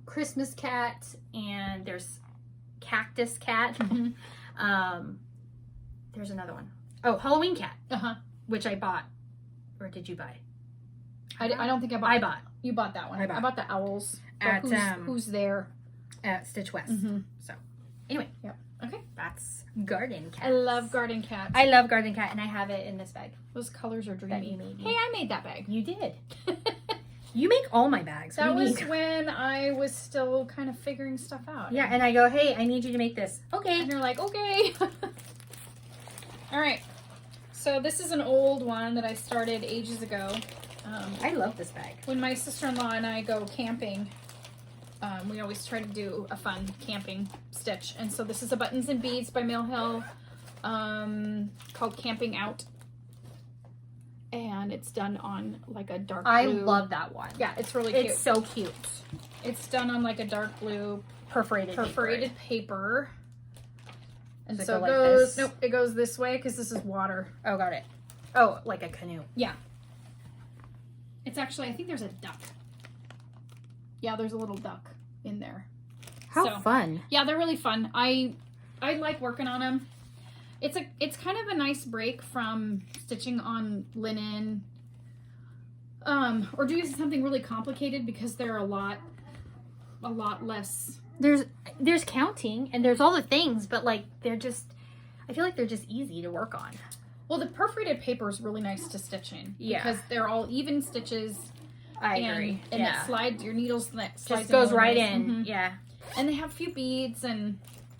Christmas cat and there's cactus cat. There's another one. Oh, Halloween cat. Uh-huh. Which I bought. Or did you buy? I don't think I bought. I bought. You bought that one. I bought the owls. At, who's there? At Stitch West. So anyway. Yep. Okay. That's garden cat. I love garden cats. I love garden cat and I have it in this bag. Those colors are That dreamy. you made me. Hey, I made that bag. You did. You make all my bags. That What do you was mean? when I was still kind of figuring stuff out. Yeah, and I go, hey, I need you to make this. Okay. And you're like, okay. All right. So this is an old one that I started ages ago. I love this bag. When my sister-in-law and I go camping, we always try to do a fun camping stitch. And so this is a Buttons and Beads by Mill Hill, called Camping Out. And it's done on like a dark blue. I love that one. Yeah, it's really cute. It's so cute. It's done on like a dark blue Perforated paper. And Does it so go it like goes, this? nope, it goes this way because this is water. Oh, got it. Oh, like a canoe. Yeah. It's actually, I think there's a duck. Yeah, there's a little duck in there. How fun. Yeah, they're really fun. I like working on them. It's kind of a nice break from stitching on linen, or doing something really complicated because they're a lot less. There's counting and there's all the things, but like they're just, I feel like they're just easy to work on. Well, the perforated paper is really nice to stitch in. Yeah. Because they're all even stitches. I agree. And it slides, your needles just goes right in. Mm-hmm. Yeah. And they have a few beads and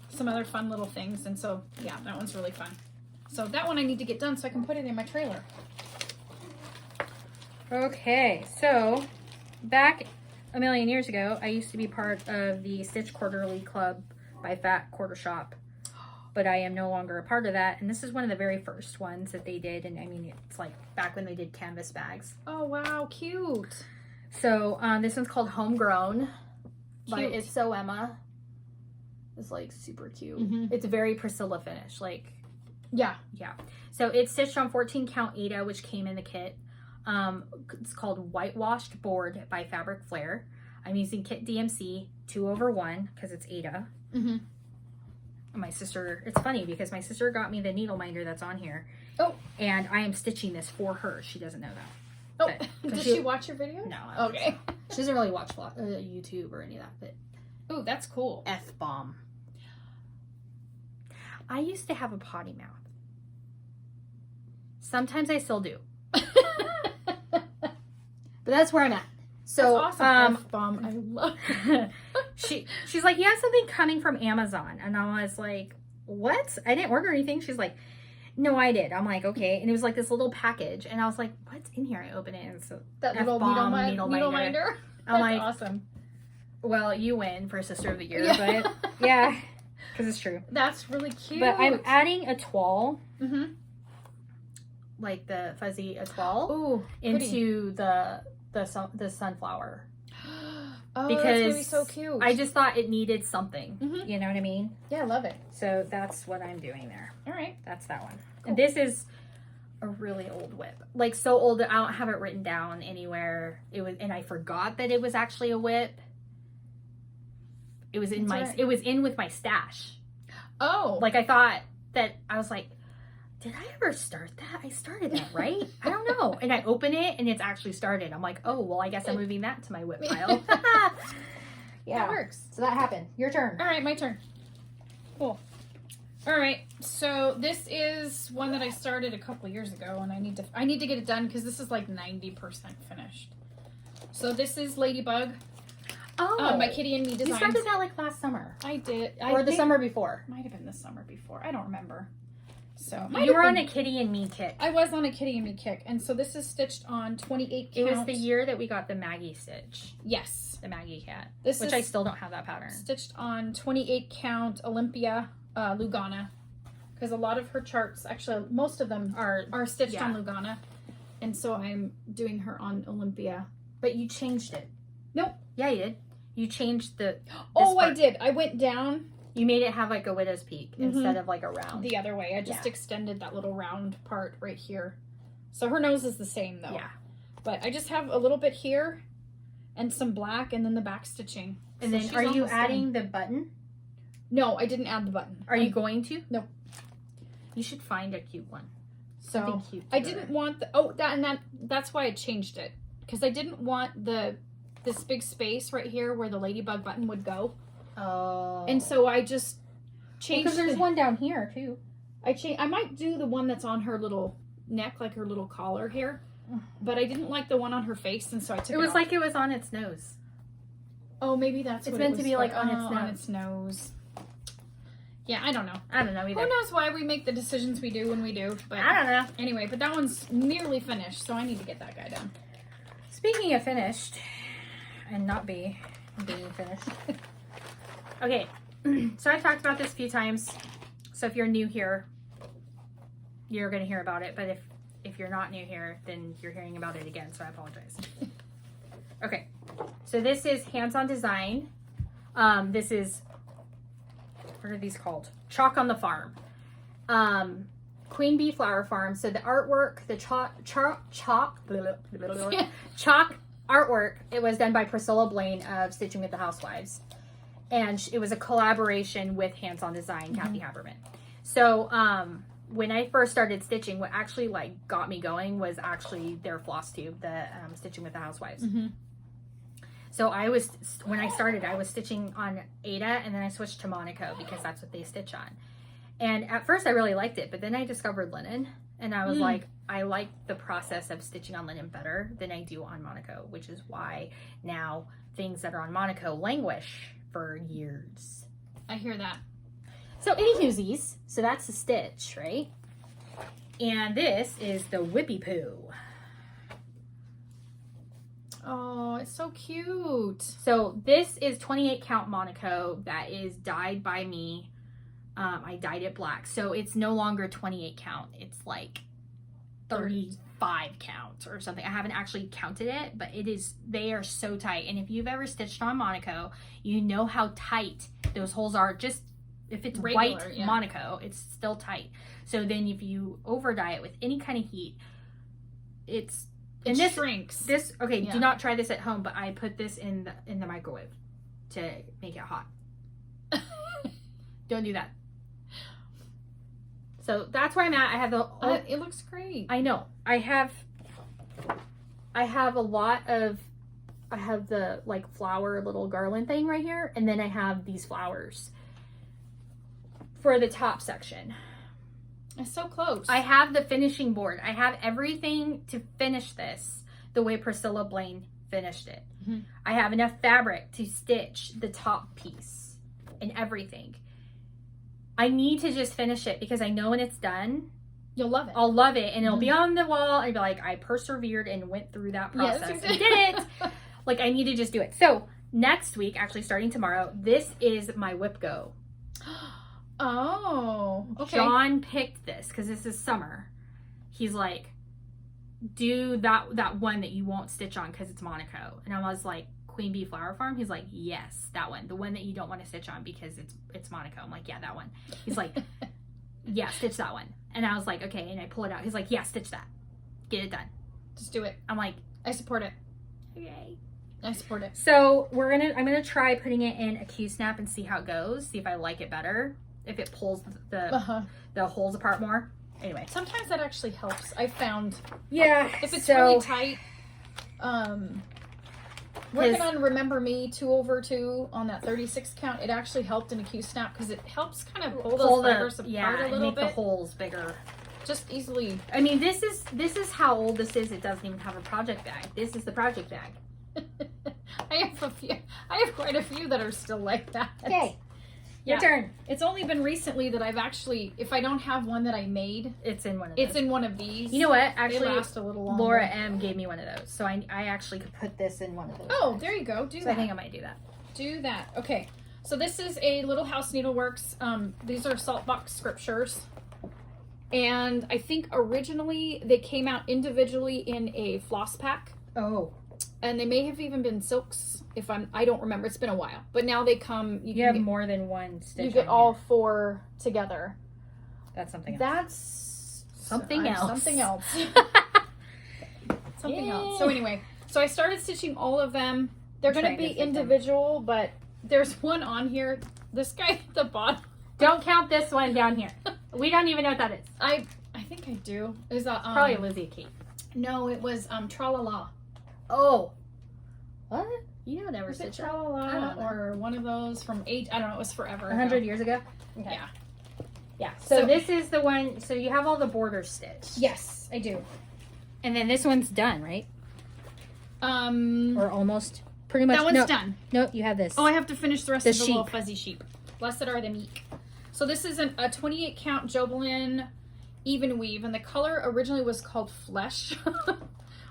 some other fun little things. And so, yeah, that one's really fun. So that one I need to get done so I can put it in my trailer. Okay, so back a million years ago, I used to be part of the Stitch Quarterly Club by Fat Quarter Shop, but I am no longer a part of that. And this is one of the very first ones that they did. And I mean, it's like back when they did canvas bags. Oh, wow, cute. So this one's called Homegrown by Cute. It's So Emma. It's like super cute. Mm-hmm. It's a very Priscilla finish. Like, Yeah. yeah. So it's stitched on 14 count Ada, which came in the kit. It's called Whitewashed Board by Fabric Flair. I'm using kit DMC 2/1 because it's Ada. Mm-hmm. My sister, it's funny because my sister got me the needle minder that's on here. Oh. And I am stitching this for her. She doesn't know that. Oh, But- did she watch your video? No. I don't Okay. think so. She doesn't really watch YouTube or any of that, but Oh, that's cool. F-bomb. I used to have a potty mouth. Sometimes I still do. But that's where I'm at. So, That's awesome. F-bomb. I love it. she's like, you have something coming from Amazon. And I was like, what? I didn't order anything. She's like, no, I did. I'm like, okay. And it was like this little package. And I was like, what's in here? I open it and it's That little F-bomb needle minder. minder. I'm That's like, awesome. well, you win for Sister of the Year. Yeah. But yeah, because it's true. That's really cute. But I'm adding a toile. Mm-hmm. Like the fuzzy atoile Ooh, into the sunflower. Oh, Because that's gonna be so cute. I just thought it needed something. Mhm. You know what I mean? Yeah, I love it. So that's what I'm doing there. All right. That's that one. Cool. And this is a really old WIP. Like so old that I don't have it written down anywhere. It was, and I forgot that it was actually a WIP. It was in That's right. it was in with my stash. Oh. Like I thought that I was like, did I ever start that? I started that, right? I don't know. And I open it and it's actually started. I'm like, oh, well, I guess I'm moving that to my WIP pile. Yeah. That works. So that happened. Your turn. All right, my turn. Cool. All right, so this is one that I started a couple years ago, and I need to get it done because this is like 90% finished. So this is Ladybug. Oh, My Kitty and Me you designs. started that like last summer. I did. Or the think- summer before. Might have been the summer before. I don't remember. So you were on a Kitty and Me kick. I was on a Kitty and Me kick. And so this is stitched on 28 count. It was the year that we got the Maggie stitch. Yes. The Maggie cat. This which is I still don't have that pattern. Stitched on 28 count Olympia Lugana. Because a lot of her charts, actually most of them are stitched on Lugana. And so I'm doing her on Olympia. But you changed it. Nope. Yeah, you did. You changed the... Oh, part. I did. I went down. You made it have like a widow's peak instead of like a round. The other way. I just extended that little round part right here. So her nose is the same though. Yeah. But I just have a little bit here and some black and then the back stitching. And then are you adding the button? No, I didn't add the button. Are you going to? No. You should find a cute one. So cute I didn't want the that's why I changed it. Because I didn't want this big space right here where the Ladybug button would go. Oh. And so I just changed. Because there's one down here too. I might do the one that's on her little neck, like her little collar here. But I didn't like the one on her face, and so I took it was off. like it was on its nose. Oh, maybe that's it's what meant it was to be for. like on its nose. On its nose. Yeah, I don't know. I don't know either. Who knows why we make the decisions we do when we do? But I don't know. Anyway, but that one's nearly finished, so I need to get that guy done. Speaking of finished, and not being finished. Okay, so I've talked about this a few times. So if you're new here, you're going to hear about it. But if you're not new here, then you're hearing about it again. So I apologize. Okay, so this is hands-on design. This is, what are these called? Chalk on the Farm. Queen Bee Flower Farm. So the artwork, the chalk artwork, it was done by Priscilla Blaine of Stitching with the Housewives. And it was a collaboration with Hands-On Design, Kathy Haberman. So when I first started stitching, what actually like got me going was actually their floss tube, the Stitching with the Housewives. So when I started, I was stitching on Ada, and then I switched to Monaco because that's what they stitch on. And at first I really liked it, but then I discovered linen, and I was like, I like the process of stitching on linen better than I do on Monaco, which is why now things that are on Monaco languish for years. I hear that. So anywhoosies, so that's the stitch, right? And this is the Whippy Poo. Oh, it's so cute. So this is 28 count Monaco that is dyed by me. I dyed it black. So it's no longer 28 count. It's like 35 count or something. I haven't actually counted it, but they are so tight. And if you've ever stitched on Monaco, you know how tight those holes are. Just if it's regular, white Monaco, it's still tight. So then if you over dye it with any kind of heat, it shrinks. Do not try this at home, but I put this in the microwave to make it hot. Don't do that. So that's where I'm at. I have it looks great. I know. I have a lot of, I have the like flower little garland thing right here, and then I have these flowers for the top section. It's so close. I have the finishing board. I have everything to finish this the way Priscilla Blaine finished it. I have enough fabric to stitch the top piece and everything. I need to just finish it because I know when it's done, you'll love it. I'll love it, and it'll be on the wall and be like, I persevered and went through that process and did it. Like, I need to just do it. So next week, actually starting tomorrow, this is my WIPGO. Oh, okay. John picked this because this is summer. He's like, do that one that you won't stitch on because it's Monaco. And I was like, Queen Bee Flower Farm? He's like, yes, that one. The one that you don't want to stitch on because it's Monaco. I'm like, yeah, that one. He's like, yeah, stitch that one. And I was like, okay. And I pull it out. He's like, yeah, stitch that. Get it done. Just do it. I'm like, I support it. Okay. I support it. So I'm gonna try putting it in a Q-snap and see how it goes. See if I like it better. If it pulls the holes apart more. Anyway. Sometimes that actually helps. I found. Yeah. If it's really tight, working on Remember Me 2/2 on that 36 count, it actually helped in a Q-snap because it helps kind of pull those fibers apart a little bit. Make the holes bigger. Just easily. I mean, this is how old this is. It doesn't even have a project bag. This is the project bag. I have quite a few that are still like that. Okay. Your turn. It's only been recently that I've actually, if I don't have one that I made, It's in one of those. it's in one of these. You know what? They Actually, last a little longer. Laura M gave me one of those, so I actually could put this in one of those. Oh, bags. there you go. Do So that. I think I might do that. Do that. Okay. So this is a Little House Needleworks. These are Saltbox Scriptures. And I think originally they came out individually in a floss pack. Oh. And they may have even been silks. I don't remember. It's been a while. But now they come. You have more than one stitch. You get on all here. 4 together. That's something else. That's Something else. Something else. Something Yay. else. So anyway, so I started stitching all of them. They're going to Trying be to fit them. individual, but there's one on here. This guy at the bottom. Don't count this one down here. We don't even know what that is. I think I do. Is that Probably a Lizzie Kate. No, it was Tra-la-la. Oh. What? You don't ever Was it stitch that? I Tra-la-la don't know. or one of those from I don't know, it was forever 100 ago. years ago? Okay. Yeah. Yeah. So So- this is the one, so you have all the borders stitched. Yes, I do. And then this one's done, right? Or almost. Pretty much. That one's no, done. No, you have this. Oh, I have to finish the rest The of the little sheep. fuzzy sheep. Blessed are the meek. So this is a 28 count Jobelin even weave, and the color originally was called Flesh,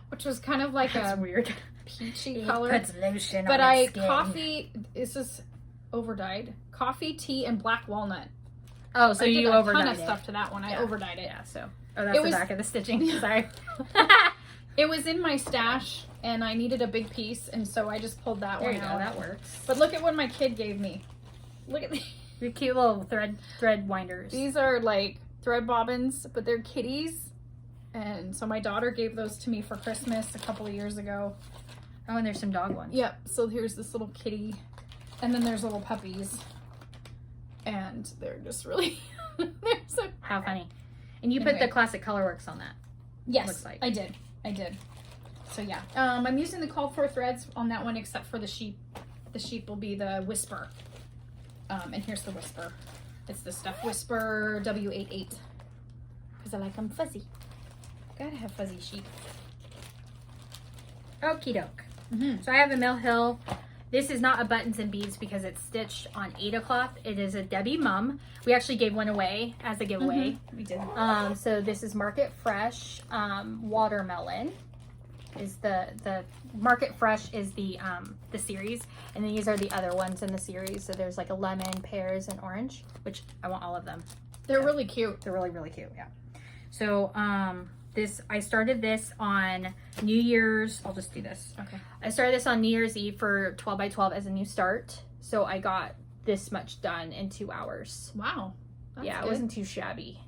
which was kind of like That's a weird. peachy It color. puts lotion But on its skin. this is overdyed. Coffee, tea, and black walnut. Oh, so I did you a ton overdyed of it. stuff to that one. I Yeah. overdyed it. Yeah, so. Oh, that's It the was- back of the stitching. Sorry. It was in my stash, and I needed a big piece, and so I just pulled that There one you go. out. That works. But look at what my kid gave me. Look at these. Your cute little thread winders. These are like thread bobbins, but they're kitties. And so my daughter gave those to me for Christmas a couple of years ago. Oh, and there's some dog ones. Yep. So here's this little kitty. And then there's little puppies. And they're just really, they're so. How funny. And you put Anyway. the classic colorworks on that. Yes, Looks like. I did. So yeah. I'm using the called for threads on that one except for the sheep. The sheep will be the Whisper. And here's the Whisper. It's the Stuff Whisper W88. Because I like them fuzzy. Gotta have fuzzy sheep. Okie doke. Mm-hmm. So I have a Mill Hill. This is not a buttons and beads because it's stitched on Ada cloth. It is a Debbie Mum. We actually gave one away as a giveaway. We did. So this is Market Fresh Watermelon. Is the Market Fresh is the series, and then these are the other ones in the series. So there's like a lemon, pears, and orange, which I want all of them. They're really cute. They're really, really cute. Yeah. So I started this on New Year's. I'll just do this. Okay. I started this on New Year's Eve for 12 by 12 as a new start. So I got this much done in 2 hours. Wow. That's Yeah, good. it wasn't too shabby.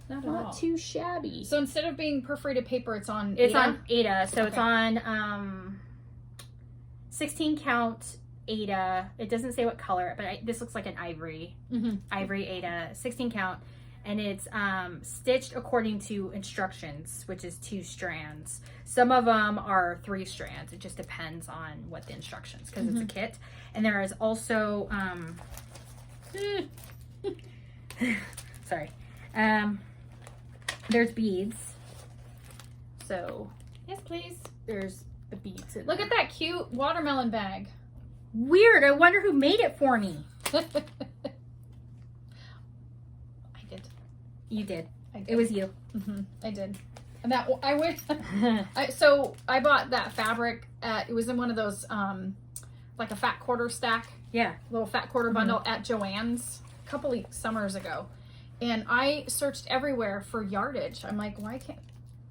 Not at all. Not too shabby. So instead of being perforated paper, it's on It's Ada? on Ada. So it's Okay. on 16 count Ada. It doesn't say what color, but this looks like an ivory. Mm-hmm. Ivory Ada, 16 count. And it's stitched according to instructions, which is 2 strands. Some of them are 3 strands. It just depends on what the instructions, because it's a kit. And there is also, sorry, there's beads. So Yes, please. there's the beads. Look at that cute watermelon bag. Weird. I wonder who made it for me. I did. You did. I did. It was you. I did. And that I went. So I bought that fabric at. It was in one of those like a fat quarter stack, Yeah. little fat quarter bundle at Joann's a couple of summers ago, and I searched everywhere for yardage. I'm like, why can't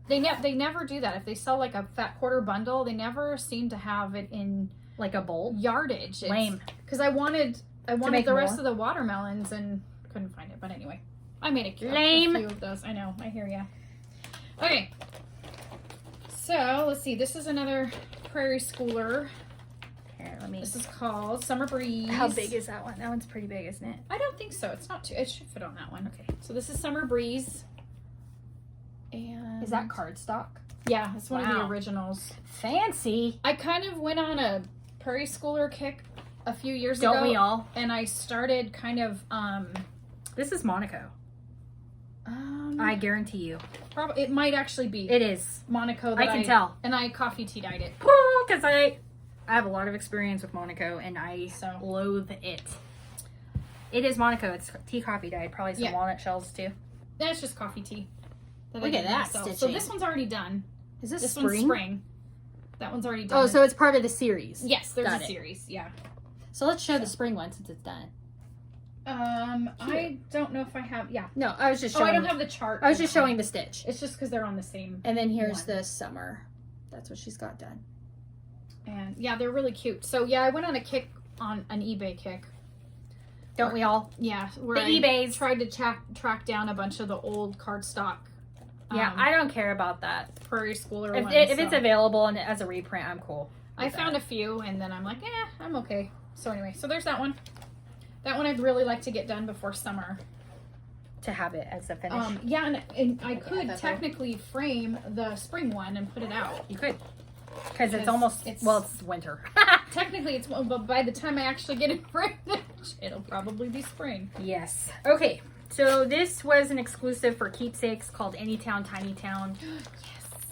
they? They never do that. If they sell like a fat quarter bundle, they never seem to have it in Like a bowl. yardage. Lame. Because I wanted make the rest more? of the watermelons and couldn't find it. But anyway, I made a Lame. few of those. I know. I hear ya. Okay. So let's see. This is another Prairie Schooler. Here, let me. This is called Summer Breeze. How big is that one? That one's pretty big, isn't it? I don't think so. It's not too. It should fit on that one. Okay. So this is Summer Breeze. And Is that cardstock? Yeah, it's one of the Wow. originals. Fancy. I kind of went on a Prairie Schooler kick a few years ago. Don't we all? And I started kind of This is Monaco. I guarantee you. it might actually be It is. Monaco. I can tell. And I coffee tea dyed it. Because I have a lot of experience with Monaco and I So. loathe it. It is Monaco. It's tea coffee dyed. Probably some Yeah. walnut shells too. That's just coffee tea. Look at that stitching. So this one's already done. Is this This spring? one's spring. That one's already done. Oh, so it's part of the series. yes, there's Got a it. series. Yeah. So let's show the spring one since it's done. I don't know if I have. Yeah. No, I was just Oh, showing. I don't have the chart. I was just showing the stitch. It's just because they're on the same. And then here's one. the summer. That's what she's got done. And yeah, they're really cute. So yeah, I went on a kick, on an eBay kick. Don't we all? Yeah, where The I eBays. tried to track down a bunch of the old cardstock. Yeah, I don't care about that. Prairie Schooler If, ones. if it's available and as a reprint, I'm cool. I found a few, and then I'm like, I'm okay. So anyway, so there's that one. That one I'd really like to get done before summer. To have it as a finish. Yeah, and I could that's technically frame the spring one and put it out. You could. Because it's 'Cause almost, it's- it's winter. Technically, it's but by the time I actually get it framed, it'll probably be spring. Yes. Okay. So this was an exclusive for keepsakes called Anytown Tiny Town. Yes.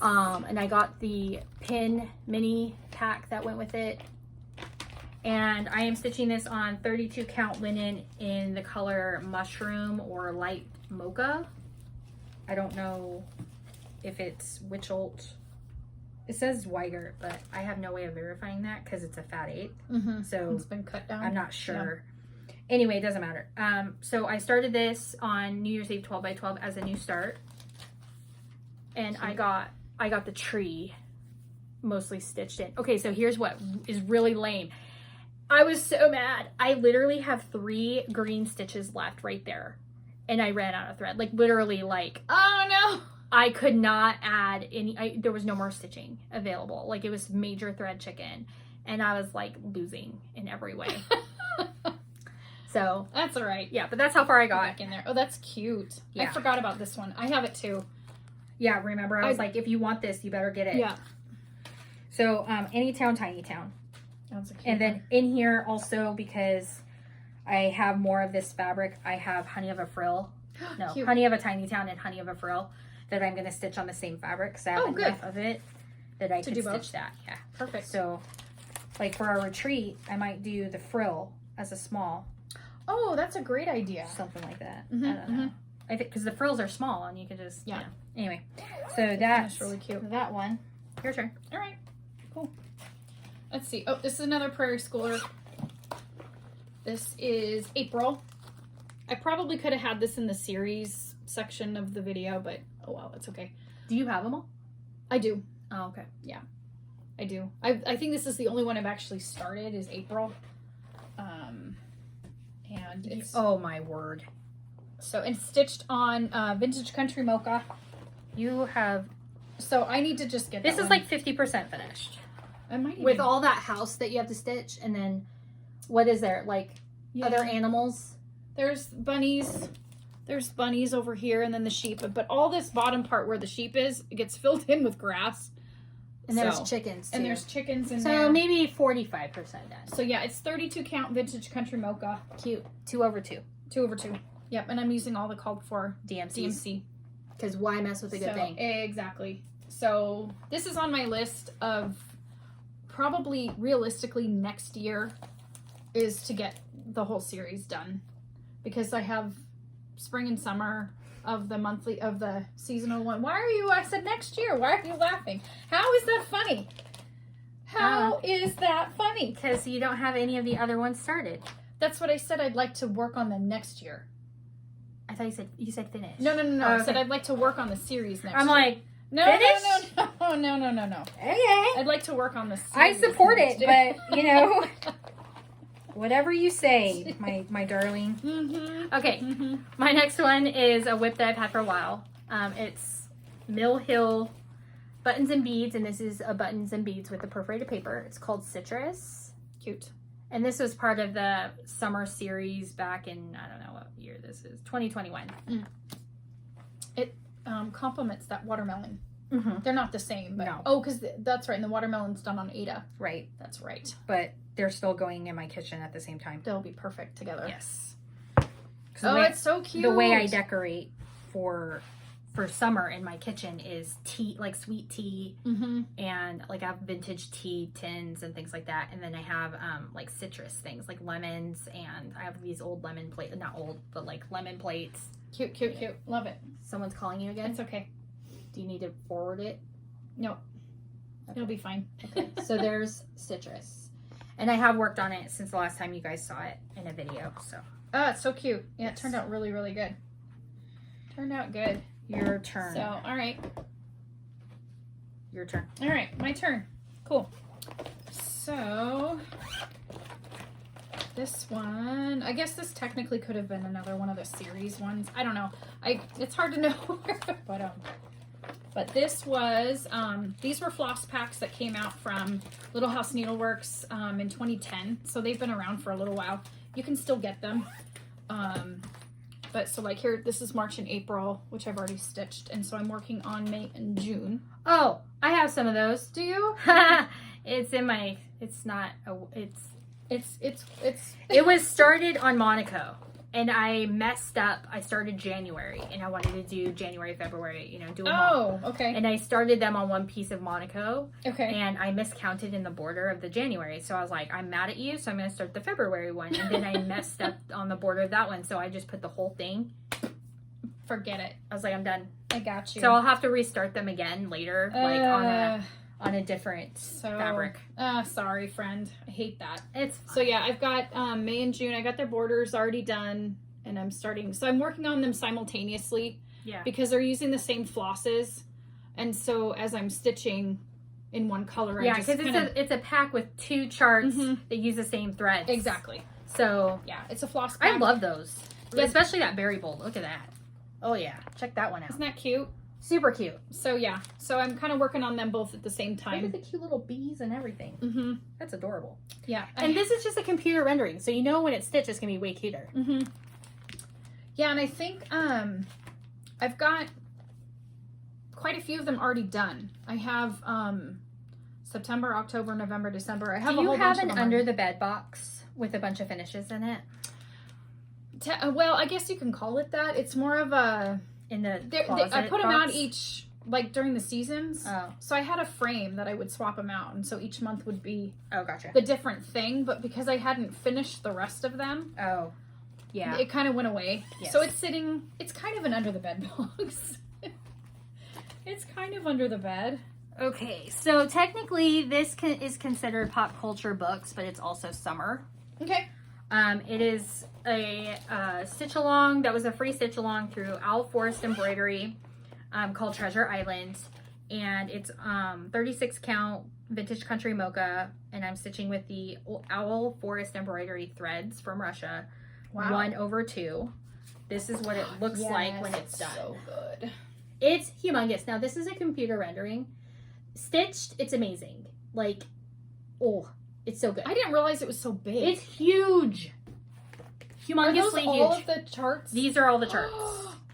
And I got the pin mini pack that went with it. And I am stitching this on 32 count linen in the color mushroom or light mocha. I don't know if it's Witcholt. It says Weigert, but I have no way of verifying that because it's a fat 8. Mm-hmm. So It's been cut down. I'm not sure. Anyway, it doesn't matter. So I started this on New Year's Eve 12 by 12 as a new start. And I got the tree mostly stitched in. Okay, so here's what is really lame. I was so mad. I literally have 3 green stitches left right there. And I ran out of thread. Like literally like Oh no! I could not add any, there was no more stitching available. Like it was major thread chicken. And I was like losing in every way. So That's all right. yeah, but that's how far I Go got. back in there. Oh, that's cute. I Yeah. forgot about this one. I have it too. Yeah, remember I was like, if you want this, you better get it. Yeah. So Anytown Tiny Town. That's a cute And then in here also, because I have more of this fabric, I have Honey of a Frill. No, Cute. Honey of a Tiny Town and Honey of a Frill that I'm going to stitch on the same fabric because I have Oh, good. enough of it that I To can do stitch both? that. Yeah. Perfect. So like for our retreat, I might do the frill as a small, Oh, that's a great idea. something like that. Mhm, I don't know. I think because the frills are small and you can just, Yeah. Anyway, so that's really cute. that one. Your turn. All right. Cool. Let's see. Oh, this is another Prairie Schooler. This is April. I probably could have had this in the series section of the video, but oh well, it's okay. Do you have them all? I do. Oh, okay. I do. I think this is the only one I've actually started is April. And it's Oh my word. so it's stitched on Vintage Country Mocha. You have, So I need to just get this that is one. like 50% finished. I might With even- all that house that you have to stitch, and then what is there? Like Yeah. other animals? There's bunnies. There's bunnies over here, and then the sheep. But all this bottom part where the sheep is, it gets filled in with grass. And there's So- chickens too. And there's chickens in so there. maybe 45% done. So yeah, it's 32 count Vintage Country Mocha, Cute. 2/2 2/2. Yep, and I'm using all the called for DMCs. DMC. Because why mess with a good So, thing? Exactly. So this is on my list of probably realistically next year is to get the whole series done, because I have spring and summer of the monthly of the seasonal one. Why are you? I said next year. Why are you laughing? How is that funny? How is that funny? Because you don't have any of the other ones started. That's what I said. I'd like to work on them next year. I thought you said finish. No. Oh, I said okay. I'd like to work on the series next I'm year. like, no. okay. I'd like to work on the series I support next it, year. but you know, whatever you say, my darling. Mm-hmm. Okay, Mm-hmm. my next one is a WIP that I've had for a while. It's Mill Hill Buttons and Beads, and this is a buttons and beads with the perforated paper. It's called Citrus. Cute. And this was part of the summer series back in, I don't know what year this is, 2021. It complements that watermelon. Mm-hmm. They're not the same, but No. because that's right. And the watermelon's done on Ada. Right, That's right. but they're still going in my kitchen at the same time. They'll be perfect together. Yes. Oh, it's so cute. The way I decorate for for summer in my kitchen is tea, like sweet tea, and like I have vintage tea tins and things like that. And then I have like citrus things like lemons, and I have these old lemon plate, not old, but like lemon plates. Cute, cute, cute. Love it. Someone's calling you again? It's okay. Do you need to forward it? No. Okay. It'll be fine. Okay. So there's citrus. And I have worked on it since the last time you guys saw it in a video. So. Oh, it's so cute. Yeah, it turned out really, really good. Turned out good. Your turn. So, all right. Your turn. All right, my turn. Cool. So, this one, I guess this technically could have been another one of the series ones. I don't know. It's hard to know. But this was, these were floss packs that came out from Little House Needleworks in 2010. So they've been around for a little while. You can still get them. But so like here, this is March and April, which I've already stitched. And so I'm working on May and June. Oh, I have some of those. Do you? It's in my, it's not, It's. it was started on Monaco. And I messed up. I started January, and I wanted to do January, February, you know, do them all. Oh, okay. And I started them on one piece of Monaco. Okay. And I miscounted in the border of the January. So I was like, I'm mad at you, so I'm going to start the February one. And then I messed up on the border of that one, so I just put the whole thing. Forget it. I was like, I'm done. I got you. So I'll have to restart them again later, like on a different fabric. Sorry, friend. I hate that. It's fine. So yeah, I've got May and June. I got their borders already done, and I'm starting. So I'm working on them simultaneously. Yeah. Because they're using the same flosses, and so as I'm stitching in one color, yeah, because it's a pack with two charts that use the same threads. Exactly. So yeah, it's a floss pack. I love those, Yes. especially that berry bold. Look at that. Oh yeah, check that one out. Isn't that cute? Super cute. So yeah, so I'm kind of working on them both at the same Look time. at the cute little bees and everything. Mm-hmm. That's adorable. Yeah. And this is just a computer rendering, so you know when it's stitched, it's gonna be way cuter. Mm-hmm. Yeah, and I think I've got quite a few of them already done. I have September, October, November, December. I have Do a you whole have bunch an of them under the bed box with a bunch of finishes in it? well, I guess you can call it that. It's more of a In the I put them out box? each like during the seasons. Oh. So I had a frame that I would swap them out, and so each month would be Oh, gotcha. the different thing. But because I hadn't finished the rest of them, Oh, yeah. it kind of went away. Yes. So it's sitting. It's kind of an under the bed box. It's kind of under the bed. Okay, so technically this is considered pop culture books, but it's also summer. Okay. It is a stitch along that was a free stitch along through Owl Forest Embroidery called Treasure Island, and it's 36 count vintage country mocha, and I'm stitching with the Owl Forest Embroidery threads from Russia. Wow. 1/2. This is what it looks like when it's done. So good. It's humongous. Now this is a computer rendering. Stitched, it's amazing. Like, oh, it's so good. I didn't realize it was so big. It's huge. Are Humongously those all huge. of the charts? These are all the charts.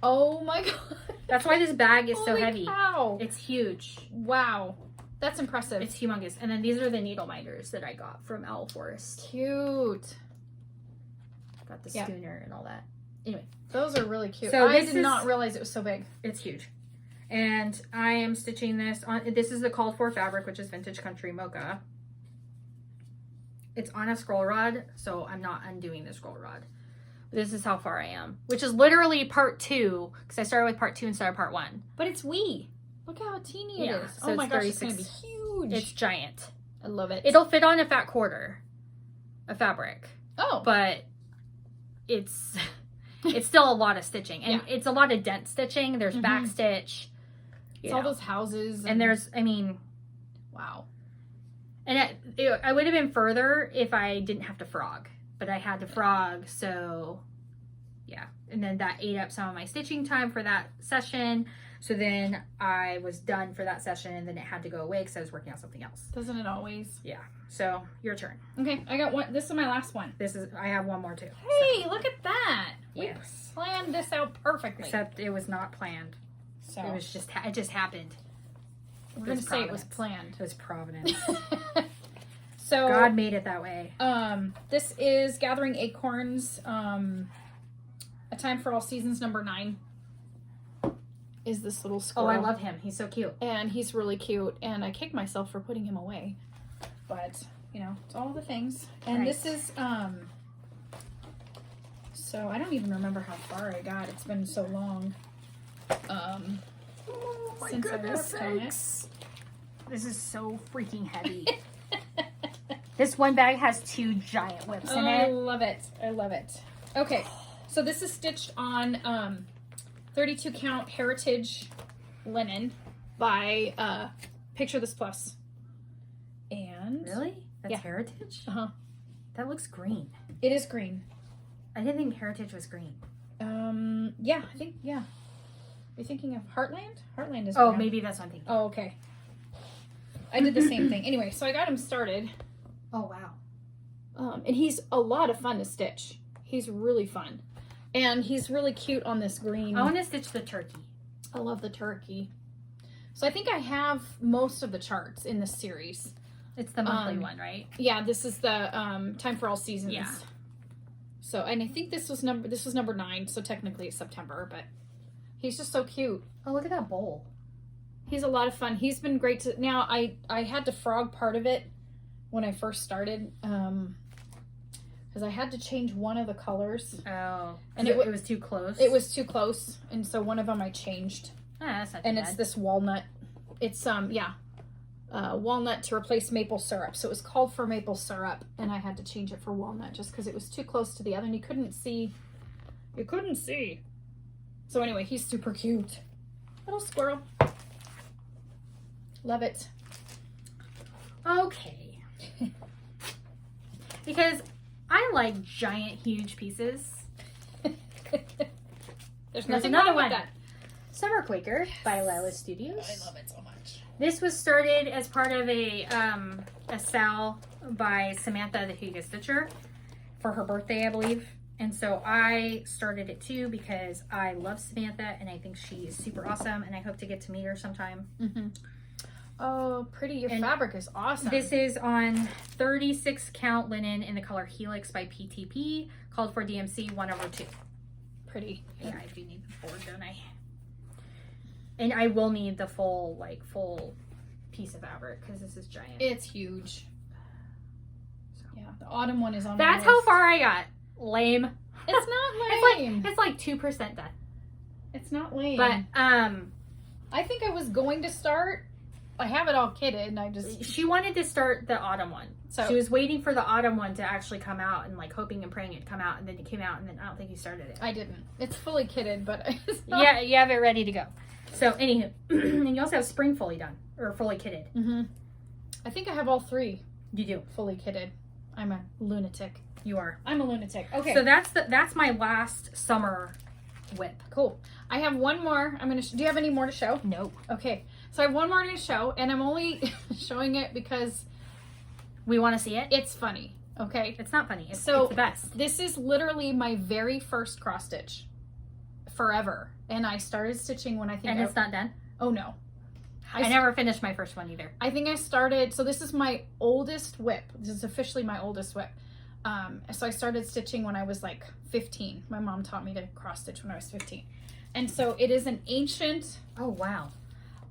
Oh my god. That's why this bag is so Holy heavy. cow. It's huge. Wow. That's impressive. It's humongous. And then these are the needle minders that I got from Owl Forest. cute. Got the Yeah. schooner and all that. Anyway, Those are really cute. So I this did is- not realize it was so big. it's huge. And I am stitching this on, this is the called for fabric, which is vintage country mocha. It's on a scroll rod, so I'm not undoing the scroll rod. This is how far I am, which is literally part 2, because I started with part 2 instead of part 1. But it's wee. Look how teeny it Yeah, is. so Oh my it's gosh, it's going to be 36. huge. It's giant. I love it. It'll fit on a fat quarter of fabric, Oh. but it's still a lot of stitching, and Yeah. it's a lot of dent stitching. There's Mhm. back stitch. It's all those houses. and there's, I mean, wow. and I would have been further if I didn't have to frog, but I had to frog, so yeah. And then that ate up some of my stitching time for that session. So then I was done for that session, and then it had to go away because I was working on something else. Doesn't it always? Yeah. So your turn. Okay, I got one. This is my last one. I have one more too. Hey, look at that. Yes. We planned this out perfectly. Except it was not planned. So It was just, it just happened. we're going to say it was Providence. planned. It was Providence. So God made it that way. this is Gathering Acorns, A Time for All Seasons, number 9. is this little Oh, squirrel. I love him. He's so cute. And he's really cute. And I kicked myself for putting him away. But, you know, it's all the things. And Right. this is, so I don't even remember how far I got. It's been so long. Since I worked on it. This is so freaking heavy. This one bag has 2 giant whips in I it. love it. I love it. Okay. So this is stitched on 32 count Heritage linen by Picture This Plus. And Really? That's Yeah. Heritage? uh-huh. That looks green. It is green. I didn't think Heritage was green. Yeah, I think, yeah. You're thinking of Heartland? Heartland is Oh, brown. maybe that's what I'm thinking. Oh, okay. I did the same thing. Anyway, so I got him started. Oh, wow. And he's a lot of fun to stitch. He's really fun. And he's really cute on this green. I want to stitch the turkey. I love the turkey. So I think I have most of the charts in this series. It's the monthly one, right? Yeah, this is the Time for All Seasons. Yeah. So, and I think this was number 9, so technically it's September, but he's just so cute. Oh, look at that bowl. He's a lot of fun. He's been great to, now I had to frog part of it when I first started, because I had to change one of the colors. Oh. And it was too close? It was too close, and so one of them I changed. Ah, that's not too And bad. it's this walnut. It's, walnut to replace maple syrup. So it was called for maple syrup, and I had to change it for walnut just because it was too close to the other, and you couldn't see. So anyway, he's super cute. Little squirrel. Love it. Okay. Because I like giant, huge pieces. There's There's nothing another wrong with one. that. Summer Quaker by Lila Studios. I love it so much. This was started as part of a SAL by Samantha the Hugo Stitcher for her birthday, I believe. And so I started it too because I love Samantha and I think she is super awesome and I hope to get to meet her sometime. Mm-hmm. Oh, pretty. Your And fabric is awesome. This is on 36 count linen in the color Helix by PTP, called for DMC 1/2. Pretty. Yeah, I do need the board, don't I? And I will need the full piece of fabric because this is giant. It's huge. Yeah, the autumn one is on. That's my how list. far I got. Lame. It's not lame. It's like 2% done. It's not lame. But I think I was going to start. I have it all kitted, and I just. she wanted to start the autumn one. So She was waiting for the autumn one to actually come out and like hoping and praying it'd come out, and then it came out, and then I don't think you started it. I didn't. It's fully kitted, but it's not. Yeah, you have it ready to go. So anywho, and you also have spring fully done or fully kitted. Mm-hmm. I think I have all 3 You do. fully kitted. I'm a lunatic. You are. I'm a lunatic. Okay. So that's my last summer whip. Cool. I have one more. I'm gonna. Do you have any more to show? Nope. Okay. So I have one more to show, and I'm only showing it because We want to see it. it's funny. Okay. It's not funny. It's So- the best. This is literally my very first cross stitch, forever, and I started stitching when I think. And it's not done. Oh no. I never finished my first one either. I think I started. So this is my oldest whip. This is officially my oldest whip. So I started stitching when I was like 15. My mom taught me to cross stitch when I was 15. And so it is an ancient, Oh wow.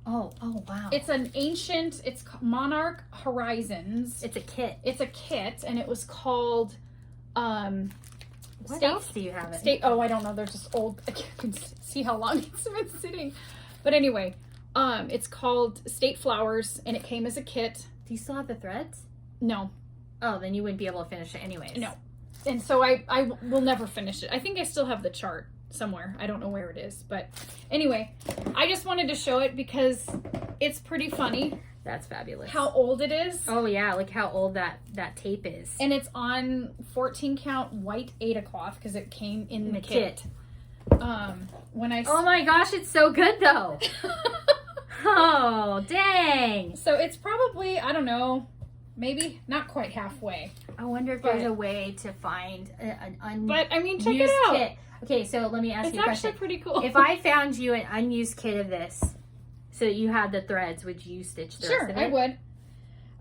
Oh wow. it's Monarch Horizons. It's a kit. It's a kit, and it was called, What else do you have it? I don't know. They're just old. I can see how long it's been sitting. But anyway, it's called State Flowers, and it came as a kit. Do you still have the threads? No. Oh, then you wouldn't be able to finish it anyways. No. And so I will never finish it. I think I still have the chart somewhere. I don't know where it is. But anyway, I just wanted to show it because it's pretty funny That's fabulous. how old it is. Oh yeah, look how old that tape is. And it's on 14 count white Ada cloth because it came in the kit. When I Oh my gosh, it's so good though. Oh, dang. So it's probably, I don't know, maybe not quite halfway. I wonder if there's a way to find an unused But I mean, check it out. kit. Okay, so let me ask It's you a actually question. pretty cool. If I found you an unused kit of this, so that you had the threads, would you stitch the rest of it?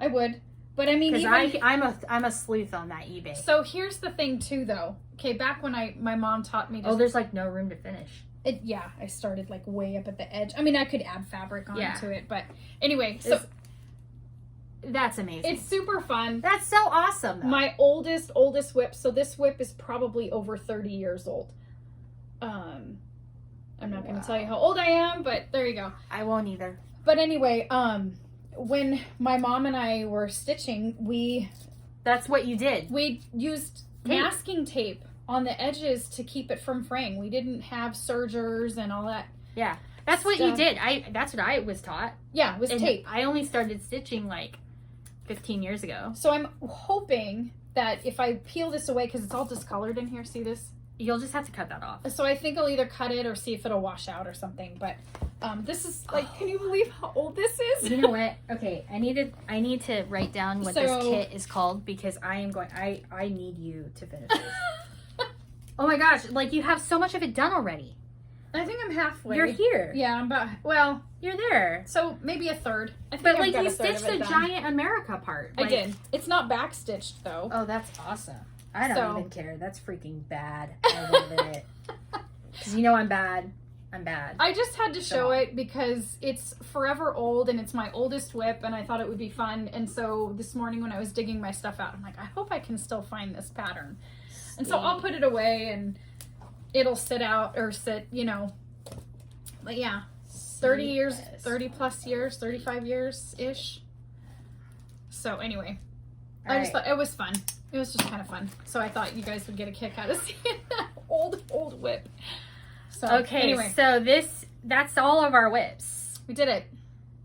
I would. But I mean, Because even I'm a sleuth on that eBay. so here's the thing too, though. Okay, back when my mom taught me to. Oh, there's like no room to finish. Yeah, I started like way up at the edge. I mean, I could add fabric onto Yeah. it, but anyway, so That's amazing. it's super fun. That's so awesome, though. My oldest WIP, so this WIP is probably over 30 years old. I'm not going to tell you how old I am, but there you go. I won't either. But anyway, when my mom and I were stitching, That's what you did. we used masking tape on the edges to keep it from fraying. We didn't have sergers and all that. Yeah. That's what you did. That's what I was taught. Yeah, it was And tape. I only started stitching like 15 years ago. So I'm hoping that if I peel this away, because it's all discolored in here, see this? You'll just have to cut that off. So I think I'll either cut it or see if it'll wash out or something. But this is like, can you believe how old this is? You know what? Okay, I need to write down what this kit is called, because I need you to finish this. Oh my gosh, like you have so much of it done already. I think I'm halfway. You're here. Yeah, I'm about, well, You're there. so maybe a third. I think But I've like got you a third of stitched it the done. giant America part. I Like, did. It's not back stitched though. Oh, that's awesome. I don't So- even care. That's freaking bad. I love it. Because you know I'm bad. I'm bad. I just had to show it because it's forever old and it's my oldest WIP and I thought it would be fun. And so this morning when I was digging my stuff out, I'm like, I hope I can still find this pattern. And so I'll put it away and it'll sit, you know. But yeah, 30 years, 30 plus years, 35 years-ish. So anyway, I just thought it was fun. It was just kind of fun. So I thought you guys would get a kick out of seeing that old WIP. So Okay, anyway, so that's all of our whips. we did it.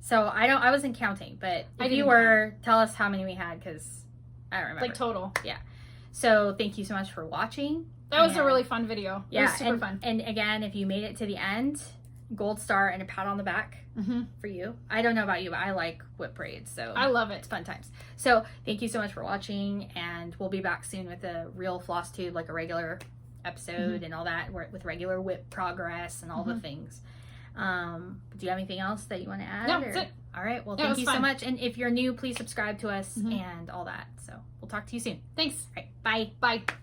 So I wasn't counting, but if you were, tell us how many we had, because I don't remember. Like total. So thank you so much for watching. That was a really fun video. It Yeah, was super fun. And again, if you made it to the end, gold star and a pat on the back for you. I don't know about you, but I like whip braids, so I love it. it's fun times. So thank you so much for watching, and we'll be back soon with a real floss tube, like a regular episode and all that, with regular whip progress and all the things. Do you have anything else that you want to add? No, that's it. All right, well, No, thank you so fun. much, and if you're new, please subscribe to us and all that. So we'll talk to you soon. Thanks. All right, bye. Bye.